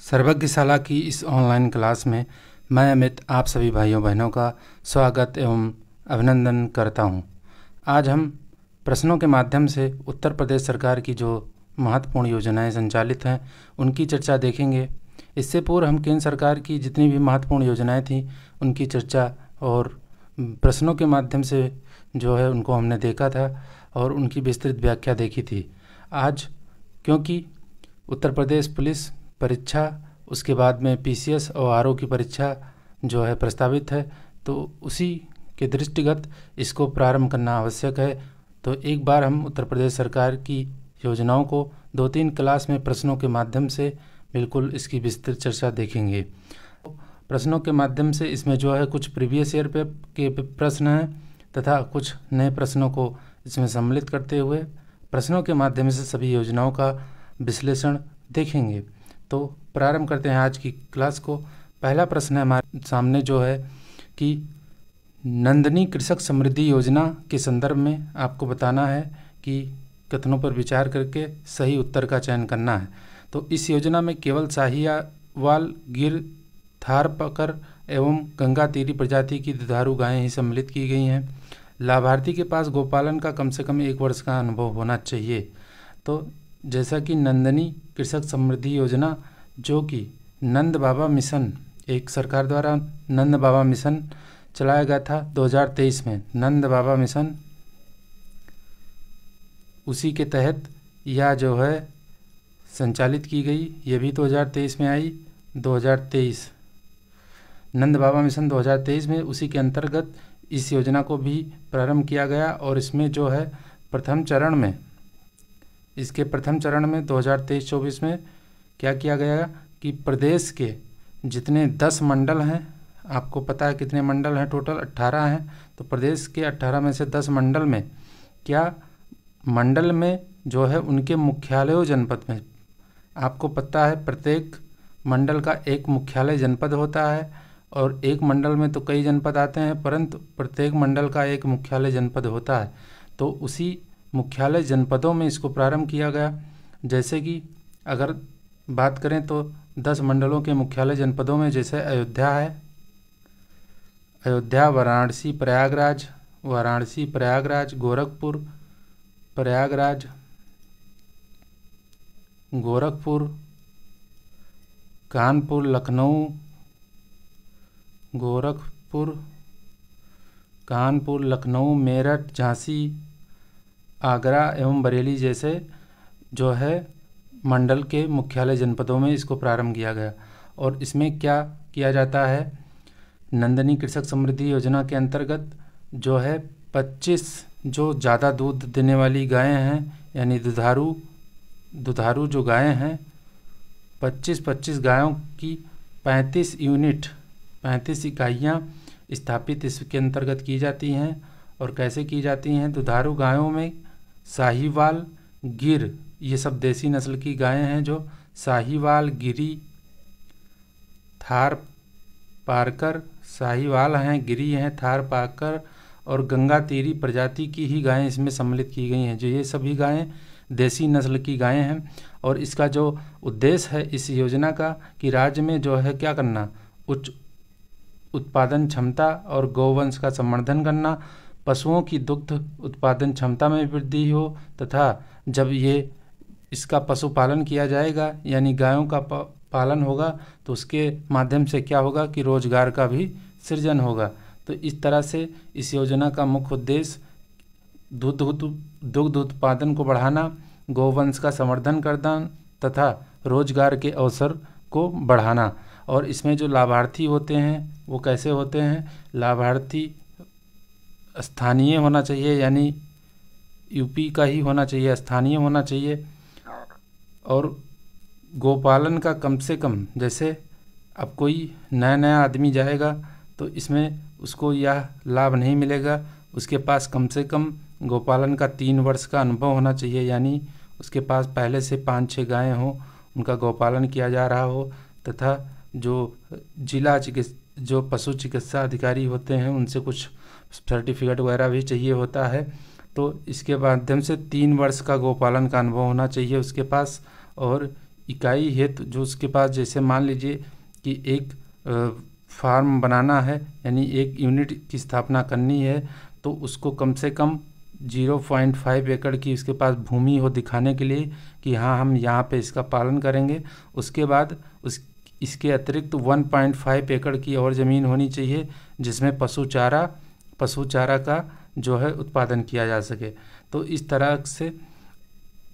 सर्वज्ञशाला की इस online class में मैं अमित आप सभी भाइयों बहनों का स्वागत एवं अभिनंदन करता हूं। आज हम प्रश्नों के माध्यम से उत्तर प्रदेश सरकार की जो महत्वपूर्ण योजनाएं संचालित हैं उनकी चर्चा देखेंगे। इससे पूर्व हम केंद्र सरकार की जितनी भी महत्वपूर्ण योजनाएं थी उनकी चर्चा और प्रश्नों के माध्यम से जो है उनको हमने देखा था और उनकी विस्तृत व्याख्या देखी थी। आज क्योंकि उत्तर प्रदेश पुलिस परीक्षा उसके बाद में पीसीएस और आरओ की परीक्षा जो है प्रस्तावित है, तो उसी के दृष्टिगत इसको प्रारंभ करना आवश्यक है। तो एक बार हम उत्तर प्रदेश सरकार की योजनाओं को 2-3 क्लास में प्रश्नों के माध्यम से बिल्कुल इसकी विस्तृत चर्चा देखेंगे। प्रश्नों के माध्यम से इसमें जो है कुछ प्रीवियस ईयर के प्रश्न हैं तथा कुछ नए प्रश्नों को इसमें सम्मिलित करते हुए प्रश्नों के माध्यम से सभी योजनाओं का विश्लेषण देखेंगे। तो प्रारंभ करते हैं आज की क्लास को। पहला प्रश्न है हमारे सामने जो है कि नंदनी कृषक समृद्धि योजना के संदर्भ में आपको बताना है कि कथनों पर विचार करके सही उत्तर का चयन करना है। तो इस योजना में केवल साहिवाल, गिर, थारपारकर एवं गंगा तीरी प्रजाति की दुधारू गायें ही सम्मिलित की गई हैं। लाभार्थी के पास गौपालन का कम से कम 1 वर्ष का अनुभव होना चाहिए। तो जैसा कि नंदनी कृषक समृद्धि योजना जो कि नंद बाबा मिशन, एक सरकार द्वारा नंद बाबा मिशन चलाया गया था 2023 में, नंद बाबा मिशन, उसी के तहत यह जो है संचालित की गई। ये भी 2023 में आई, 2023 नंद बाबा मिशन 2023 में, उसी के अंतर्गत इस योजना को भी प्रारंभ किया गया। और इसमें जो है प्रथम चरण में 2023-24 में क्या किया गया कि प्रदेश के जितने 10 मंडल हैं, आपको पता है कितने मंडल हैं, टोटल 18 हैं। तो प्रदेश के 18 में से 10 मंडल में मंडल में जो है उनके मुख्यालयों जनपद में, आपको पता है प्रत्येक मंडल का एक मुख्यालय जनपद होता है और एक मंडल में तो कई जनपद आते हैं, परंतु प्रत्येक मंडल का एक मुख्यालय जनपद होता है। तो उसी मुख्यालय जनपदों में इसको प्रारंभ किया गया। जैसे कि अगर बात करें तो 10 मंडलों के मुख्यालय जनपदों में जैसे अयोध्या है, अयोध्या, वाराणसी, प्रयागराज, गोरखपुर, कानपुर, लखनऊ, मेरठ, झांसी, आगरा एवं बरेली जैसे जो है मंडल के मुख्यालय जनपदों में इसको प्रारंभ किया गया। और इसमें क्या किया जाता है, नंदनी कृषक समृद्धि योजना के अंतर्गत जो है 25 जो ज़्यादा दूध देने वाली गायें हैं, यानी दुधारू जो गायें हैं, 25 गायों की 35 इकाइयाँ स्थापित इसके अंतर्गत की जाती हैं। और कैसे की जाती हैं, दुधारू गायों में साहिवाल, गिर, ये सब देसी नस्ल की गायें हैं जो साहिवाल, गिरी, थारपारकर, साहिवाल हैं, गिरी हैं, थारपारकर और गंगा तीरी प्रजाति की ही गायें इसमें सम्मिलित की गई हैं। जो ये सभी गायें देसी नस्ल की गायें हैं। और इसका जो उद्देश्य है इस योजना का कि राज्य में जो है क्या करना, उच्च उत्पादन क्षमता और गौवंश का संवर्धन करना, पशुओं की दुग्ध उत्पादन क्षमता में वृद्धि हो तथा जब इसका पशुपालन किया जाएगा यानी गायों का पालन होगा तो उसके माध्यम से क्या होगा कि रोजगार का भी सृजन होगा। तो इस तरह से इस योजना का मुख्य उद्देश्य दुग्ध उत्पादन को बढ़ाना, गौवंश का संवर्धन करना तथा रोजगार के अवसर को बढ़ाना। और इसमें जो लाभार्थी होते हैं वो कैसे होते हैं, लाभार्थी स्थानीय होना चाहिए, यानी यूपी का ही होना चाहिए, स्थानीय होना चाहिए। और गौपालन का कम से कम, जैसे अब कोई नया आदमी जाएगा तो इसमें उसको यह लाभ नहीं मिलेगा, उसके पास कम से कम गौपालन का 3 वर्ष का अनुभव होना चाहिए, यानी उसके पास पहले से 5-6 गायें हों, उनका गौपालन किया जा रहा हो तथा जो जो पशु चिकित्सा अधिकारी होते हैं उनसे कुछ सर्टिफिकेट वगैरह भी चाहिए होता है। तो इसके माध्यम से 3 वर्ष का गौपालन का अनुभव होना चाहिए उसके पास। और इकाई हेतु जो उसके पास, जैसे मान लीजिए कि एक फार्म बनाना है, यानी एक यूनिट की स्थापना करनी है, तो उसको कम से कम 0.5 एकड़ की उसके पास भूमि हो, दिखाने के लिए कि हाँ हम यहाँ पे इसका पालन करेंगे। उसके बाद इसके अतिरिक्त 1.5 एकड़ की और ज़मीन होनी चाहिए जिसमें पशु चारा का जो है उत्पादन किया जा सके। तो इस तरह से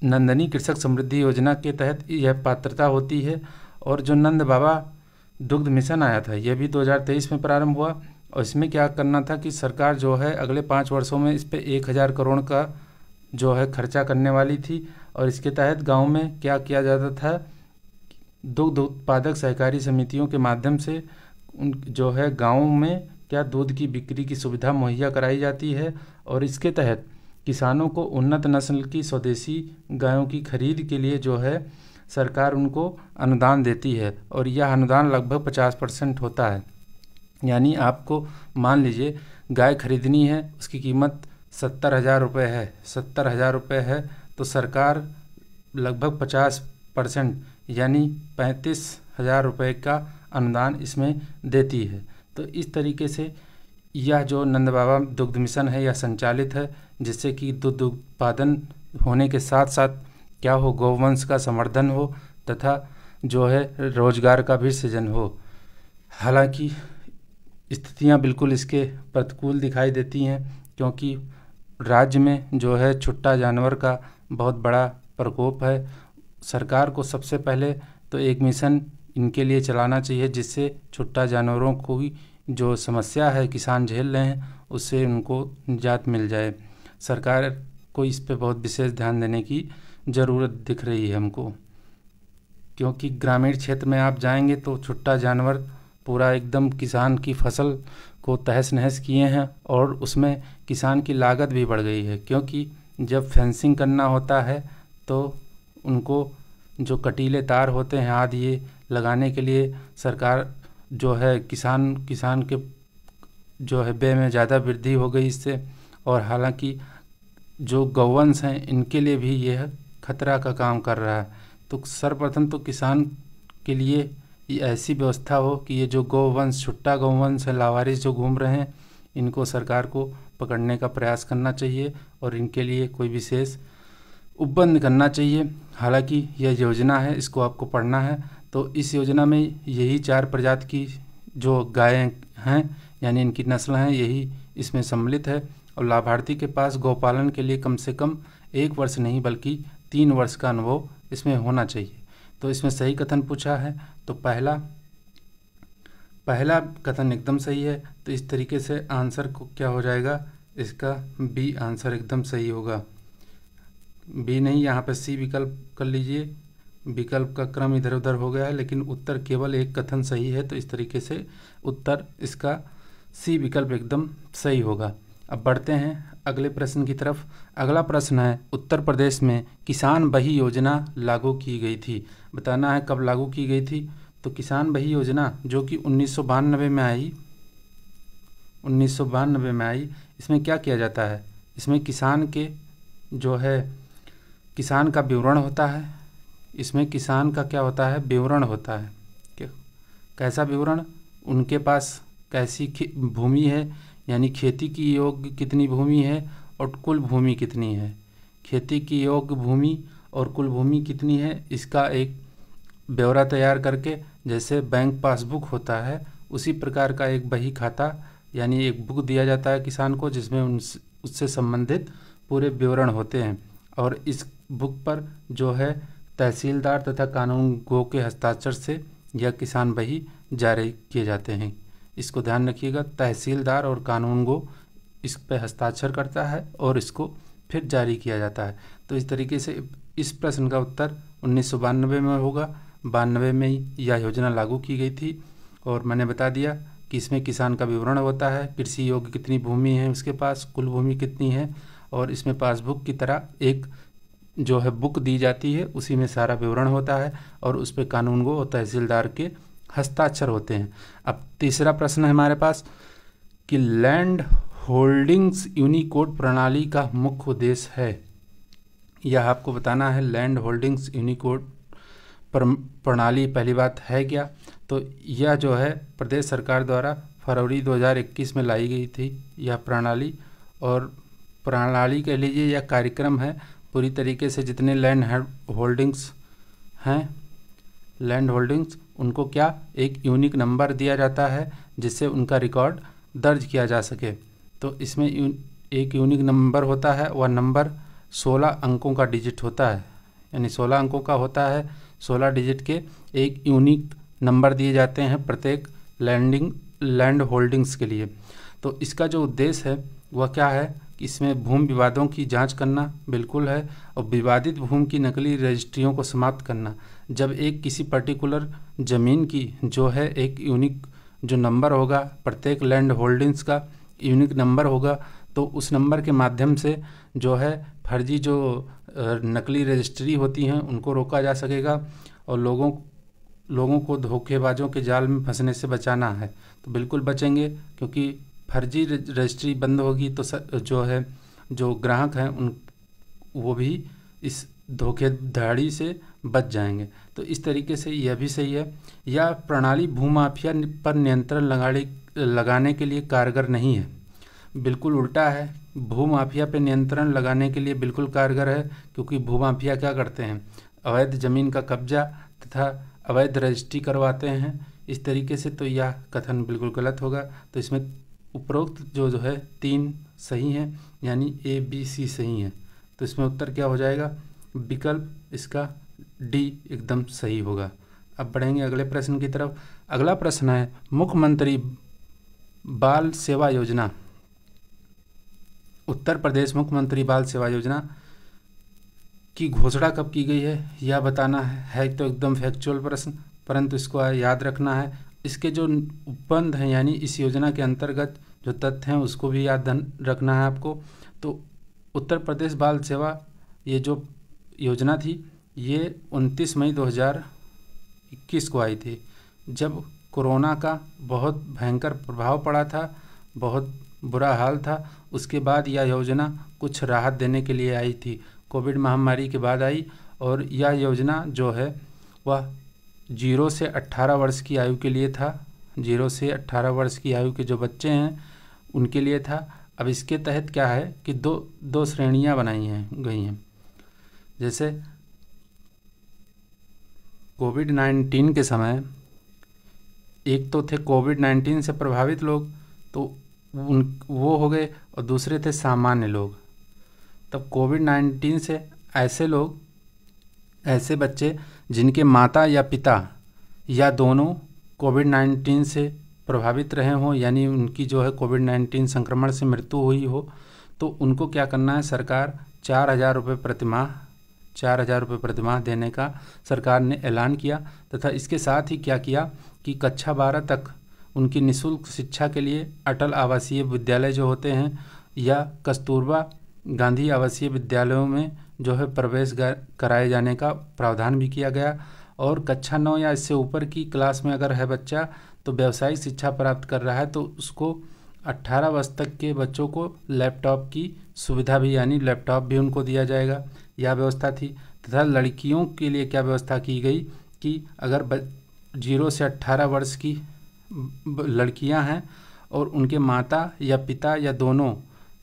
नंदनी कृषक समृद्धि योजना के तहत यह पात्रता होती है। और जो नंद बाबा दुग्ध मिशन आया था, यह भी 2023 में प्रारंभ हुआ, और इसमें क्या करना था कि सरकार जो है अगले 5 वर्षों में इस पे 1000 करोड़ का जो है खर्चा करने वाली थी। और इसके तहत गांव में क्या किया जाता था, दुग्ध उत्पादक सहकारी समितियों के माध्यम से उन जो है गाँव में क्या दूध की बिक्री की सुविधा मुहैया कराई जाती है। और इसके तहत किसानों को उन्नत नस्ल की स्वदेशी गायों की खरीद के लिए जो है सरकार उनको अनुदान देती है, और यह अनुदान लगभग 50% होता है। यानी आपको मान लीजिए गाय खरीदनी है, उसकी कीमत 70,000 रुपये है, 70,000 रुपये है, तो सरकार लगभग 50% यानी 35,000 रुपये का अनुदान इसमें देती है। तो इस तरीके से यह जो नंद बाबा दुग्ध मिशन है यह संचालित है, जिससे कि दुग्ध उत्पादन होने के साथ साथ क्या हो, गौवंश का संवर्धन हो तथा जो है रोजगार का भी सृजन हो। हालांकि स्थितियां बिल्कुल इसके प्रतिकूल दिखाई देती हैं, क्योंकि राज्य में जो है छुट्टा जानवर का बहुत बड़ा प्रकोप है। सरकार को सबसे पहले तो एक मिशन इनके लिए चलाना चाहिए, जिससे छुट्टा जानवरों को भी जो समस्या है किसान झेल रहे हैं उससे उनको निजात मिल जाए। सरकार को इस पे बहुत विशेष ध्यान देने की ज़रूरत दिख रही है हमको, क्योंकि ग्रामीण क्षेत्र में आप जाएंगे तो छुट्टा जानवर पूरा एकदम किसान की फसल को तहस नहस किए हैं, और उसमें किसान की लागत भी बढ़ गई है। क्योंकि जब फेंसिंग करना होता है तो उनको जो कटीले तार होते हैं आदि ये लगाने के लिए सरकार जो है किसान के जो है व्यय में ज़्यादा वृद्धि हो गई इससे। और हालांकि जो गौवंश हैं इनके लिए भी यह खतरा का काम कर रहा है। तो सर्वप्रथम तो किसान के लिए ये ऐसी व्यवस्था हो कि ये जो गौवंश, छुट्टा गौवंश है, लावारिस जो घूम रहे हैं, इनको सरकार को पकड़ने का प्रयास करना चाहिए और इनके लिए कोई विशेष उपबंध करना चाहिए। हालांकि यह योजना है, इसको आपको पढ़ना है। तो इस योजना में यही 4 प्रजाति की जो गायें हैं यानी इनकी नस्ल हैं यही इसमें सम्मिलित है। और लाभार्थी के पास गौपालन के लिए कम से कम 1 वर्ष नहीं बल्कि 3 वर्ष का अनुभव इसमें होना चाहिए। तो इसमें सही कथन पूछा है, तो पहला कथन एकदम सही है। तो इस तरीके से आंसर को क्या हो जाएगा, इसका बी आंसर एकदम सही होगा। बी नहीं, यहाँ पर सी विकल्प कर लीजिए। विकल्प का क्रम इधर उधर हो गया है, लेकिन उत्तर केवल एक कथन सही है। तो इस तरीके से उत्तर इसका सी विकल्प एकदम सही होगा। अब बढ़ते हैं अगले प्रश्न की तरफ। अगला प्रश्न है, उत्तर प्रदेश में किसान बही योजना लागू की गई थी। बताना है कब लागू की गई थी। तो किसान बही योजना जो कि 1992 में आई, 1992 में आई। इसमें क्या किया जाता है, इसमें किसान के जो है किसान का विवरण होता है। इसमें किसान का क्या होता है, विवरण होता है। कैसा विवरण, उनके पास कैसी भूमि है, यानी खेती की योग्य कितनी भूमि है और कुल भूमि कितनी है। खेती की योग्य भूमि और कुल भूमि कितनी है, इसका एक ब्यौरा तैयार करके, जैसे बैंक पासबुक होता है उसी प्रकार का एक बही खाता यानी एक बुक दिया जाता है किसान को, जिसमें उससे संबंधित पूरे विवरण होते हैं। और इस बुक पर जो है तहसीलदार तथा कानूनगो के हस्ताक्षर से यह किसान बही जारी किए जाते हैं। इसको ध्यान रखिएगा, तहसीलदार और कानूनगो इस पर हस्ताक्षर करता है और इसको फिर जारी किया जाता है। तो इस तरीके से इस प्रश्न का उत्तर 1992 में होगा। 92 में ही यह योजना लागू की गई थी। और मैंने बता दिया कि इसमें किसान का विवरण होता है, कृषि योग्य कितनी भूमि है उसके पास, कुल भूमि कितनी है, और इसमें पासबुक की तरह एक जो है बुक दी जाती है, उसी में सारा विवरण होता है और उस पर कानूनगो और तहसीलदार के हस्ताक्षर होते हैं। अब तीसरा प्रश्न है हमारे पास कि लैंड होल्डिंग्स यूनिकोड प्रणाली का मुख्य उद्देश्य है। यह आपको बताना है। लैंड होल्डिंग्स यूनिकोड प्रणाली पहली बात है क्या, तो यह जो है प्रदेश सरकार द्वारा फरवरी 2021 में लाई गई थी यह प्रणाली। और प्रणाली कह लीजिए यह कार्यक्रम है पूरी तरीके से जितने लैंड होल्डिंग्स हैं, लैंड होल्डिंग्स उनको क्या एक यूनिक नंबर दिया जाता है जिससे उनका रिकॉर्ड दर्ज किया जा सके। तो इसमें एक यूनिक नंबर होता है, वह नंबर 16 अंकों का डिजिट होता है, यानी 16 अंकों का होता है। 16 डिजिट के एक यूनिक नंबर दिए जाते हैं प्रत्येक लैंड होल्डिंग्स के लिए। तो इसका जो उद्देश्य है वह क्या है कि इसमें भूमि विवादों की जांच करना बिल्कुल है, और विवादित भूमि की नकली रजिस्ट्रियों को समाप्त करना। जब एक किसी पर्टिकुलर ज़मीन की जो है एक यूनिक जो नंबर होगा, प्रत्येक लैंड होल्डिंग्स का यूनिक नंबर होगा, तो उस नंबर के माध्यम से जो है फर्जी जो नकली रजिस्ट्री होती हैं उनको रोका जा सकेगा, और लोगों को धोखेबाजों के जाल में फंसने से बचाना है। तो बिल्कुल बचेंगे, क्योंकि फर्जी रजिस्ट्री बंद होगी तो जो है जो ग्राहक हैं वो भी इस धोखेधड़ी से बच जाएंगे। तो इस तरीके से यह भी सही है। यह प्रणाली भूमाफिया पर नियंत्रण लगाने के लिए कारगर नहीं है, बिल्कुल उल्टा है। भूमाफिया पे नियंत्रण लगाने के लिए बिल्कुल कारगर है, क्योंकि भूमाफिया क्या करते हैं, अवैध ज़मीन का कब्जा तथा अवैध रजिस्ट्री करवाते हैं इस तरीके से। तो यह कथन बिल्कुल गलत होगा। तो इसमें उपरोक्त जो है 3 सही हैं, यानी A B C सही हैं। तो इसमें उत्तर क्या हो जाएगा, विकल्प इसका D एकदम सही होगा। अब बढ़ेंगे अगले प्रश्न की तरफ। अगला प्रश्न है, मुख्यमंत्री बाल सेवा योजना, उत्तर प्रदेश मुख्यमंत्री बाल सेवा योजना की घोषणा कब की गई है यह बताना है। तो एकदम फैक्चुअल प्रश्न, परंतु इसको याद रखना है। इसके जो उपबंध हैं, यानी इस योजना के अंतर्गत जो तथ्य हैं उसको भी याद रखना है आपको। तो उत्तर प्रदेश बाल सेवा ये जो योजना थी ये 29 मई 2021 को आई थी, जब कोरोना का बहुत भयंकर प्रभाव पड़ा था, बहुत बुरा हाल था। उसके बाद यह योजना कुछ राहत देने के लिए आई थी, कोविड महामारी के बाद आई। और यह योजना जो है वह 0 से 18 वर्ष की आयु के लिए था। 0 से 18 वर्ष की आयु के जो बच्चे हैं उनके लिए था। अब इसके तहत क्या है कि दो श्रेणियां बनाई गई हैं। जैसे कोविड-19 के समय एक तो थे कोविड-19 से प्रभावित लोग, तो वो हो गए, और दूसरे थे सामान्य लोग। तब कोविड-19 से ऐसे बच्चे जिनके माता या पिता या दोनों कोविड-19 से प्रभावित रहे हों, यानी उनकी जो है कोविड-19 संक्रमण से मृत्यु हुई हो, तो उनको क्या करना है, सरकार 4,000 रुपये प्रतिमाह देने का सरकार ने ऐलान किया। तथा इसके साथ ही क्या किया कि कक्षा 12 तक उनकी निःशुल्क शिक्षा के लिए अटल आवासीय विद्यालय जो होते हैं या कस्तूरबा गांधी आवासीय विद्यालयों में जो है प्रवेश कराए जाने का प्रावधान भी किया गया। और कक्षा 9 या इससे ऊपर की क्लास में अगर है बच्चा तो व्यावसायिक शिक्षा प्राप्त कर रहा है, तो उसको 18 वर्ष तक के बच्चों को लैपटॉप की सुविधा भी, यानी लैपटॉप भी उनको दिया जाएगा, यह व्यवस्था थी। तथा लड़कियों के लिए क्या व्यवस्था की गई कि अगर 0 से 18 वर्ष की लड़कियां हैं और उनके माता या पिता या दोनों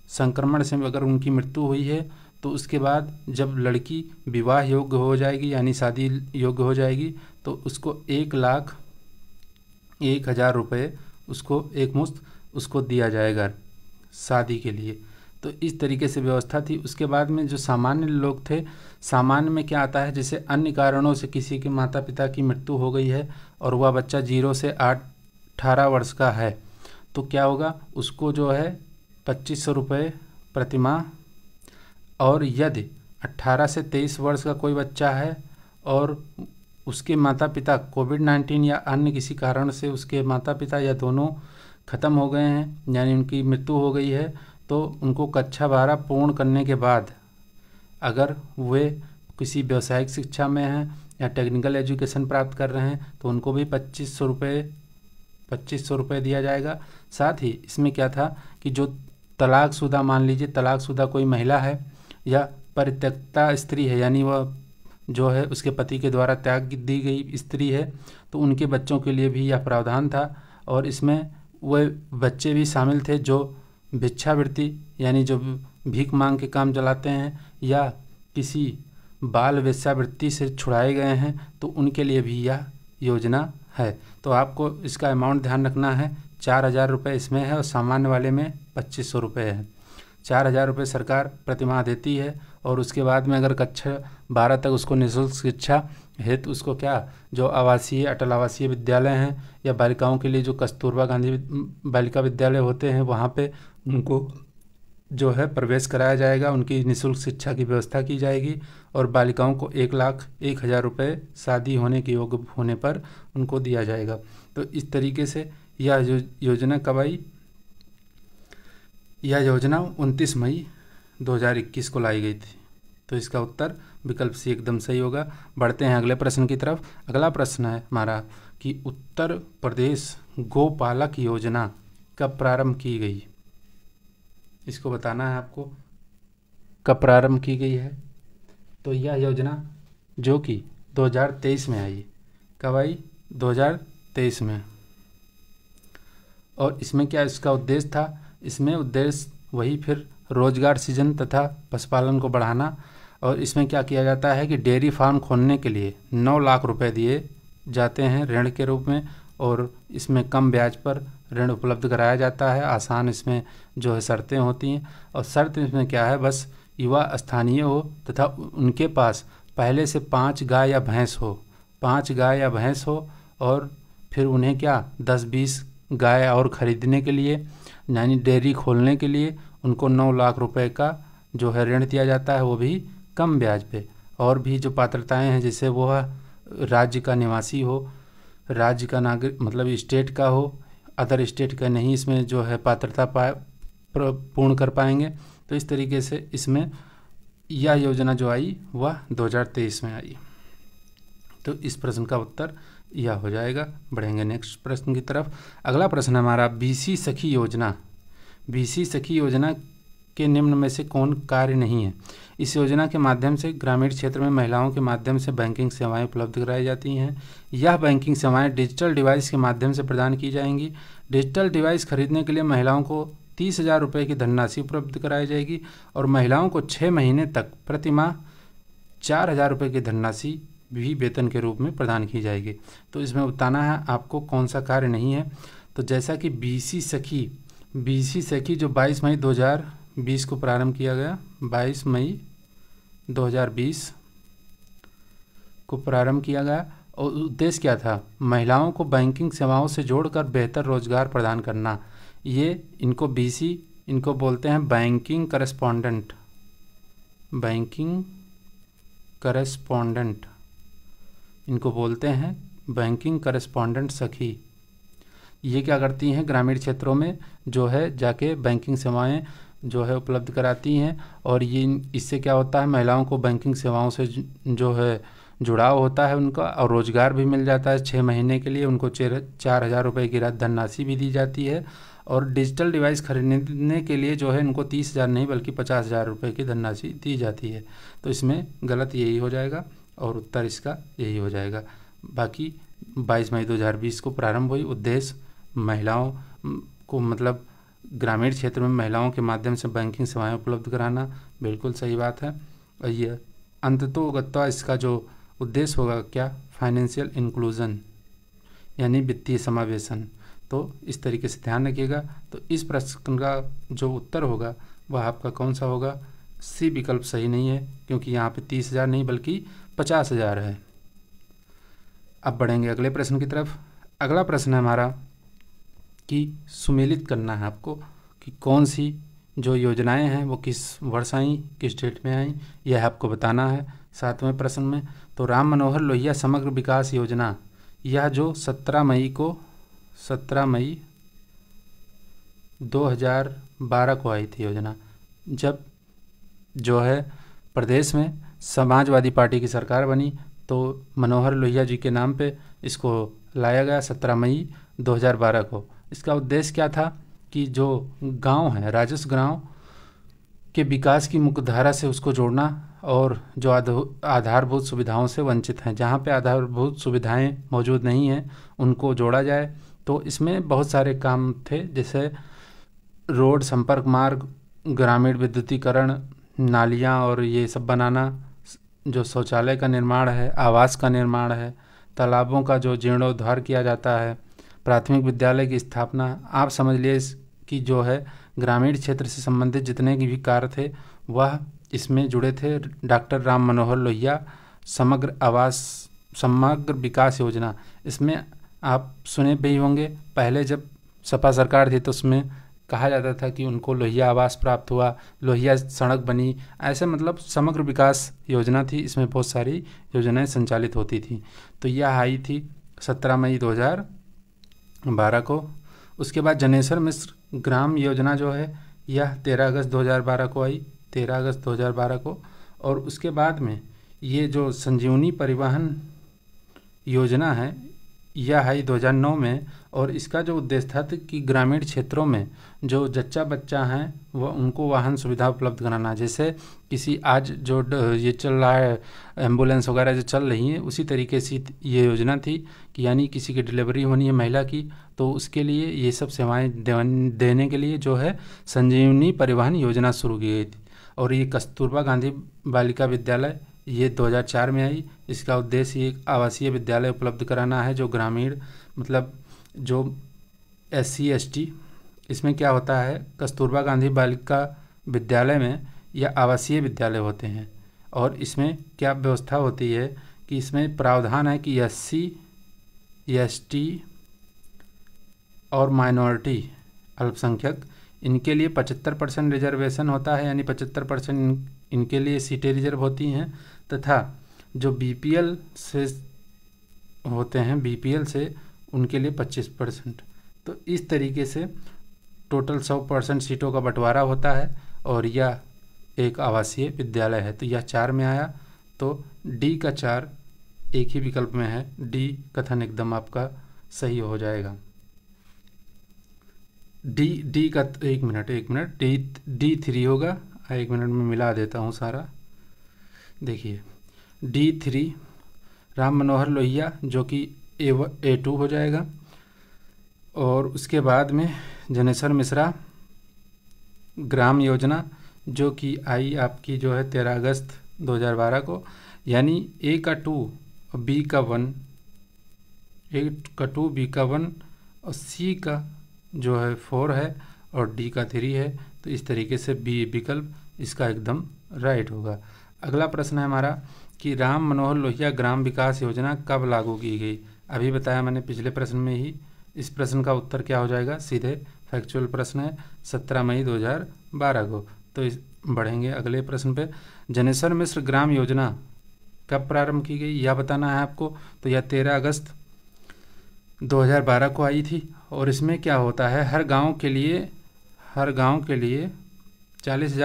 संक्रमण से अगर उनकी मृत्यु हुई है, तो उसके बाद जब लड़की विवाह योग्य हो जाएगी, यानी शादी योग्य हो जाएगी, तो उसको 1,01,000 रुपये उसको एक मुश्त उसको दिया जाएगा शादी के लिए। तो इस तरीके से व्यवस्था थी। उसके बाद में जो सामान्य लोग थे, सामान्य में क्या आता है, जैसे अन्य कारणों से किसी के माता पिता की मृत्यु हो गई है और वह बच्चा 0 से 18 वर्ष का है, तो क्या होगा, उसको जो है 2,500 रुपये प्रतिमाह। और यदि 18 से 23 वर्ष का कोई बच्चा है और उसके माता पिता कोविड-19 या अन्य किसी कारण से उसके माता पिता या दोनों ख़त्म हो गए हैं, यानी उनकी मृत्यु हो गई है, तो उनको कक्षा 12 पूर्ण करने के बाद अगर वे किसी व्यावसायिक शिक्षा में हैं या टेक्निकल एजुकेशन प्राप्त कर रहे हैं, तो उनको भी 2,500 रुपये दिया जाएगा। साथ ही इसमें क्या था कि जो तलाकशुदा, मान लीजिए तलाकशुदा कोई महिला है या परित्यक्ता स्त्री है, यानी वह जो है उसके पति के द्वारा त्याग दी गई स्त्री है तो उनके बच्चों के लिए भी यह प्रावधान था। और इसमें वह बच्चे भी शामिल थे जो भिक्षावृत्ति यानी जो भीख मांग के काम चलाते हैं या किसी बाल वेश्यावृत्ति से छुड़ाए गए हैं तो उनके लिए भी यह योजना है। तो आपको इसका अमाउंट ध्यान रखना है, 4,000 रुपये इसमें है और सामान्य वाले में 2,500 रुपये है। 4,000 रुपये सरकार प्रतिमाह देती है और उसके बाद में अगर कक्षा 12 तक उसको निःशुल्क शिक्षा हेतु उसको क्या जो आवासीय अटल आवासीय विद्यालय हैं या बालिकाओं के लिए जो कस्तूरबा गांधी बालिका विद्यालय होते हैं वहाँ पे उनको जो है प्रवेश कराया जाएगा, उनकी निःशुल्क शिक्षा की व्यवस्था की जाएगी और बालिकाओं को 1,01,000 रुपये शादी होने के योग्य होने पर उनको दिया जाएगा। तो इस तरीके से यह योजना कब आई? यह योजना 29 मई 2021 को लाई गई थी। तो इसका उत्तर विकल्प सी एकदम सही होगा। बढ़ते हैं अगले प्रश्न की तरफ। अगला प्रश्न है हमारा कि उत्तर प्रदेश गोपालक योजना कब प्रारंभ की गई? इसको बताना है आपको कब प्रारंभ की गई है। तो यह योजना जो कि 2023 में आई। कब आई? 2023 में। और इसमें क्या इसका उद्देश्य था? इसमें उद्देश्य वही फिर रोजगार सृजन तथा पशुपालन को बढ़ाना। और इसमें क्या किया जाता है कि डेयरी फार्म खोलने के लिए 9 लाख रुपए दिए जाते हैं ऋण के रूप में और इसमें कम ब्याज पर ऋण उपलब्ध कराया जाता है। आसान इसमें जो है शर्तें होती हैं और शर्त इसमें क्या है, बस युवा स्थानीय हो तथा उनके पास पहले से 5 गाय या भैंस हो, 5 गाय या भैंस हो और फिर उन्हें क्या 10-20 गाय और ख़रीदने के लिए यानी डेयरी खोलने के लिए उनको 9 लाख रुपए का जो है ऋण दिया जाता है, वो भी कम ब्याज पे। और भी जो पात्रताएं हैं जैसे वो राज्य का निवासी हो, राज्य का नागरिक मतलब स्टेट का हो, अदर स्टेट का नहीं इसमें जो है पात्रता पूर्ण कर पाएंगे। तो इस तरीके से इसमें यह योजना जो आई वह 2023 में आई। तो इस प्रश्न का उत्तर यह हो जाएगा। बढ़ेंगे नेक्स्ट प्रश्न की तरफ। अगला प्रश्न हमारा बीसी सखी योजना। बीसी सखी योजना के निम्न में से कौन कार्य नहीं है? इस योजना के माध्यम से ग्रामीण क्षेत्र में महिलाओं के माध्यम से बैंकिंग सेवाएं उपलब्ध कराई जाती हैं। यह बैंकिंग सेवाएं डिजिटल डिवाइस के माध्यम से प्रदान की जाएंगी। डिजिटल डिवाइस खरीदने के लिए महिलाओं को 30,000 रुपये की धनराशि उपलब्ध कराई जाएगी और महिलाओं को 6 महीने तक प्रतिमाह 4,000 रुपये की धनराशि भी वेतन के रूप में प्रदान की जाएगी। तो इसमें बताना है आपको कौन सा कार्य नहीं है। तो जैसा कि बीसी सखी जो 22 मई 2020 को प्रारंभ किया गया, 22 मई 2020 को प्रारंभ किया गया और उद्देश्य क्या था? महिलाओं को बैंकिंग सेवाओं से जोड़कर बेहतर रोजगार प्रदान करना। ये इनको बीसी इनको बोलते हैं बैंकिंग करस्पॉन्डेंट, बैंकिंग करस्पॉन्डेंट इनको बोलते हैं बैंकिंग करस्पॉन्डेंट सखी। ये क्या करती हैं? ग्रामीण क्षेत्रों में जो है जाके बैंकिंग सेवाएं जो है उपलब्ध कराती हैं और ये इससे क्या होता है महिलाओं को बैंकिंग सेवाओं से जो है जुड़ाव होता है उनका और रोज़गार भी मिल जाता है। 6 महीने के लिए उनको 4,000 रुपये की धनराशि भी दी जाती है और डिजिटल डिवाइस खरीदने के लिए जो है इनको 30,000 नहीं बल्कि 50,000 रुपये की धनराशि दी जाती है। तो इसमें गलत यही हो जाएगा और उत्तर इसका यही हो जाएगा। बाकी 22 मई 2020 को प्रारंभ हुई। उद्देश्य महिलाओं को मतलब ग्रामीण क्षेत्र में महिलाओं के माध्यम से बैंकिंग सेवाएं उपलब्ध कराना, बिल्कुल सही बात है। और ये अंततोगत्वा इसका जो उद्देश्य होगा क्या? फाइनेंशियल इंक्लूजन यानी वित्तीय समावेशन। तो इस तरीके से ध्यान रखिएगा। तो इस प्रश्न का जो उत्तर होगा वह आपका कौन सा होगा? सी विकल्प सही नहीं है क्योंकि यहाँ पे 30,000 नहीं बल्कि 50,000 है। अब बढ़ेंगे अगले प्रश्न की तरफ। अगला प्रश्न है हमारा कि सुमेलित करना है आपको कि कौन सी जो योजनाएं हैं वो किस वर्ष आई, किस डेट में आई, यह आपको बताना है 7वें प्रश्न में। तो राम मनोहर लोहिया समग्र विकास योजना, यह जो 17 मई 2012 को आई थी योजना, जब जो है प्रदेश में समाजवादी पार्टी की सरकार बनी तो मनोहर लोहिया जी के नाम पे इसको लाया गया 17 मई 2012 को। इसका उद्देश्य क्या था कि जो गांव है राजस्व गांव के विकास की मुख्यधारा से उसको जोड़ना, और जो आधारभूत सुविधाओं से वंचित हैं, जहाँ पे आधारभूत सुविधाएं मौजूद नहीं हैं उनको जोड़ा जाए। तो इसमें बहुत सारे काम थे, जैसे रोड, संपर्क मार्ग, ग्रामीण विद्युतीकरण, नालियाँ और ये सब बनाना, जो शौचालय का निर्माण है, आवास का निर्माण है, तालाबों का जो जीर्णोद्धार किया जाता है, प्राथमिक विद्यालय की स्थापना। आप समझ लिए कि जो है ग्रामीण क्षेत्र से संबंधित जितने भी कार्य थे वह इसमें जुड़े थे। डॉक्टर राम मनोहर लोहिया समग्र आवास समग्र विकास योजना, इसमें आप सुने भी होंगे, पहले जब सपा सरकार थी तो उसमें कहा जाता था कि उनको लोहिया आवास प्राप्त हुआ, लोहिया सड़क बनी, ऐसे मतलब समग्र विकास योजना थी। इसमें बहुत सारी योजनाएं संचालित होती थी। तो यह आई थी 17 मई 2012 को। उसके बाद जनेश्वर मिश्र ग्राम योजना जो है यह 13 अगस्त 2012 को आई, 13 अगस्त 2012 को। और उसके बाद में ये जो संजीवनी परिवहन योजना है यह आई 2009 में। और इसका जो उद्देश्य था कि ग्रामीण क्षेत्रों में जो जच्चा बच्चा हैं वह उनको वाहन सुविधा उपलब्ध कराना। जैसे किसी आज जो ये चल रहा है एम्बुलेंस वगैरह जो चल रही हैं, उसी तरीके से ये योजना थी कि यानी किसी की डिलीवरी होनी है महिला की, तो उसके लिए ये सब सेवाएं देने के लिए जो है संजीवनी परिवहन योजना शुरू की गई थी। और ये कस्तूरबा गांधी बालिका विद्यालय ये 2004 में आई। इसका उद्देश्य एक आवासीय विद्यालय उपलब्ध कराना है जो ग्रामीण मतलब जो SC ST, इसमें क्या होता है कस्तूरबा गांधी बालिका विद्यालय में यह आवासीय विद्यालय होते हैं। और इसमें क्या व्यवस्था होती है कि इसमें प्रावधान है कि SC ST और माइनॉरिटी अल्पसंख्यक इनके लिए 75% रिजर्वेशन होता है, यानी 75% इनके लिए सीटें रिजर्व होती हैं। तथा जो BPL से होते हैं, BPL से उनके लिए 25%। तो इस तरीके से टोटल 100% सीटों का बंटवारा होता है और यह एक आवासीय विद्यालय है। तो यह 4 में आया। तो D का 4 एक ही विकल्प में है, D कथन एकदम आपका सही हो जाएगा। D का एक मिनट D3 होगा। 1 मिनट में मिला देता हूँ सारा। देखिए D3 राम मनोहर लोहिया जो कि A2 हो जाएगा। और उसके बाद में जनेश्वर मिश्रा ग्राम योजना जो कि आई आपकी जो है 13 अगस्त 2012 को, यानी A का 2 और B का 1, A का 2 B का 1 और C का जो है 4 है और D का 3 है। तो इस तरीके से B विकल्प इसका एकदम राइट होगा। अगला प्रश्न है हमारा कि राम मनोहर लोहिया ग्राम विकास योजना कब लागू की गई। अभी बताया मैंने पिछले प्रश्न में ही। इस प्रश्न का उत्तर क्या हो जाएगा, सीधे फैक्चुअल प्रश्न है 17 मई 2012 को। तो बढ़ेंगे अगले प्रश्न पे। जनेश्वर मिश्र ग्राम योजना कब प्रारंभ की गई यह बताना है आपको। तो यह 13 अगस्त 2012 को आई थी। और इसमें क्या होता है, हर गांव के लिए 40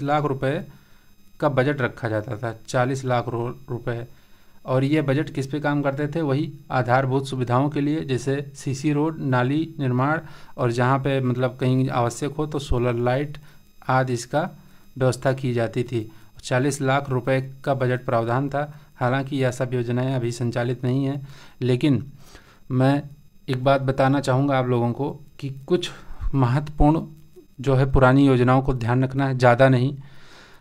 लाख रुपए का बजट रखा जाता था, 40 लाख रुपए। और ये बजट किस पे काम करते थे, वही आधारभूत सुविधाओं के लिए, जैसे CC रोड, नाली निर्माण और जहाँ पे मतलब कहीं आवश्यक हो तो सोलर लाइट आदि इसका व्यवस्था की जाती थी। 40 लाख रुपए का बजट प्रावधान था। हालांकि यह सब योजनाएं अभी संचालित नहीं हैं, लेकिन मैं एक बात बताना चाहूँगा आप लोगों को कि कुछ महत्वपूर्ण जो है पुरानी योजनाओं को ध्यान रखना है, ज़्यादा नहीं।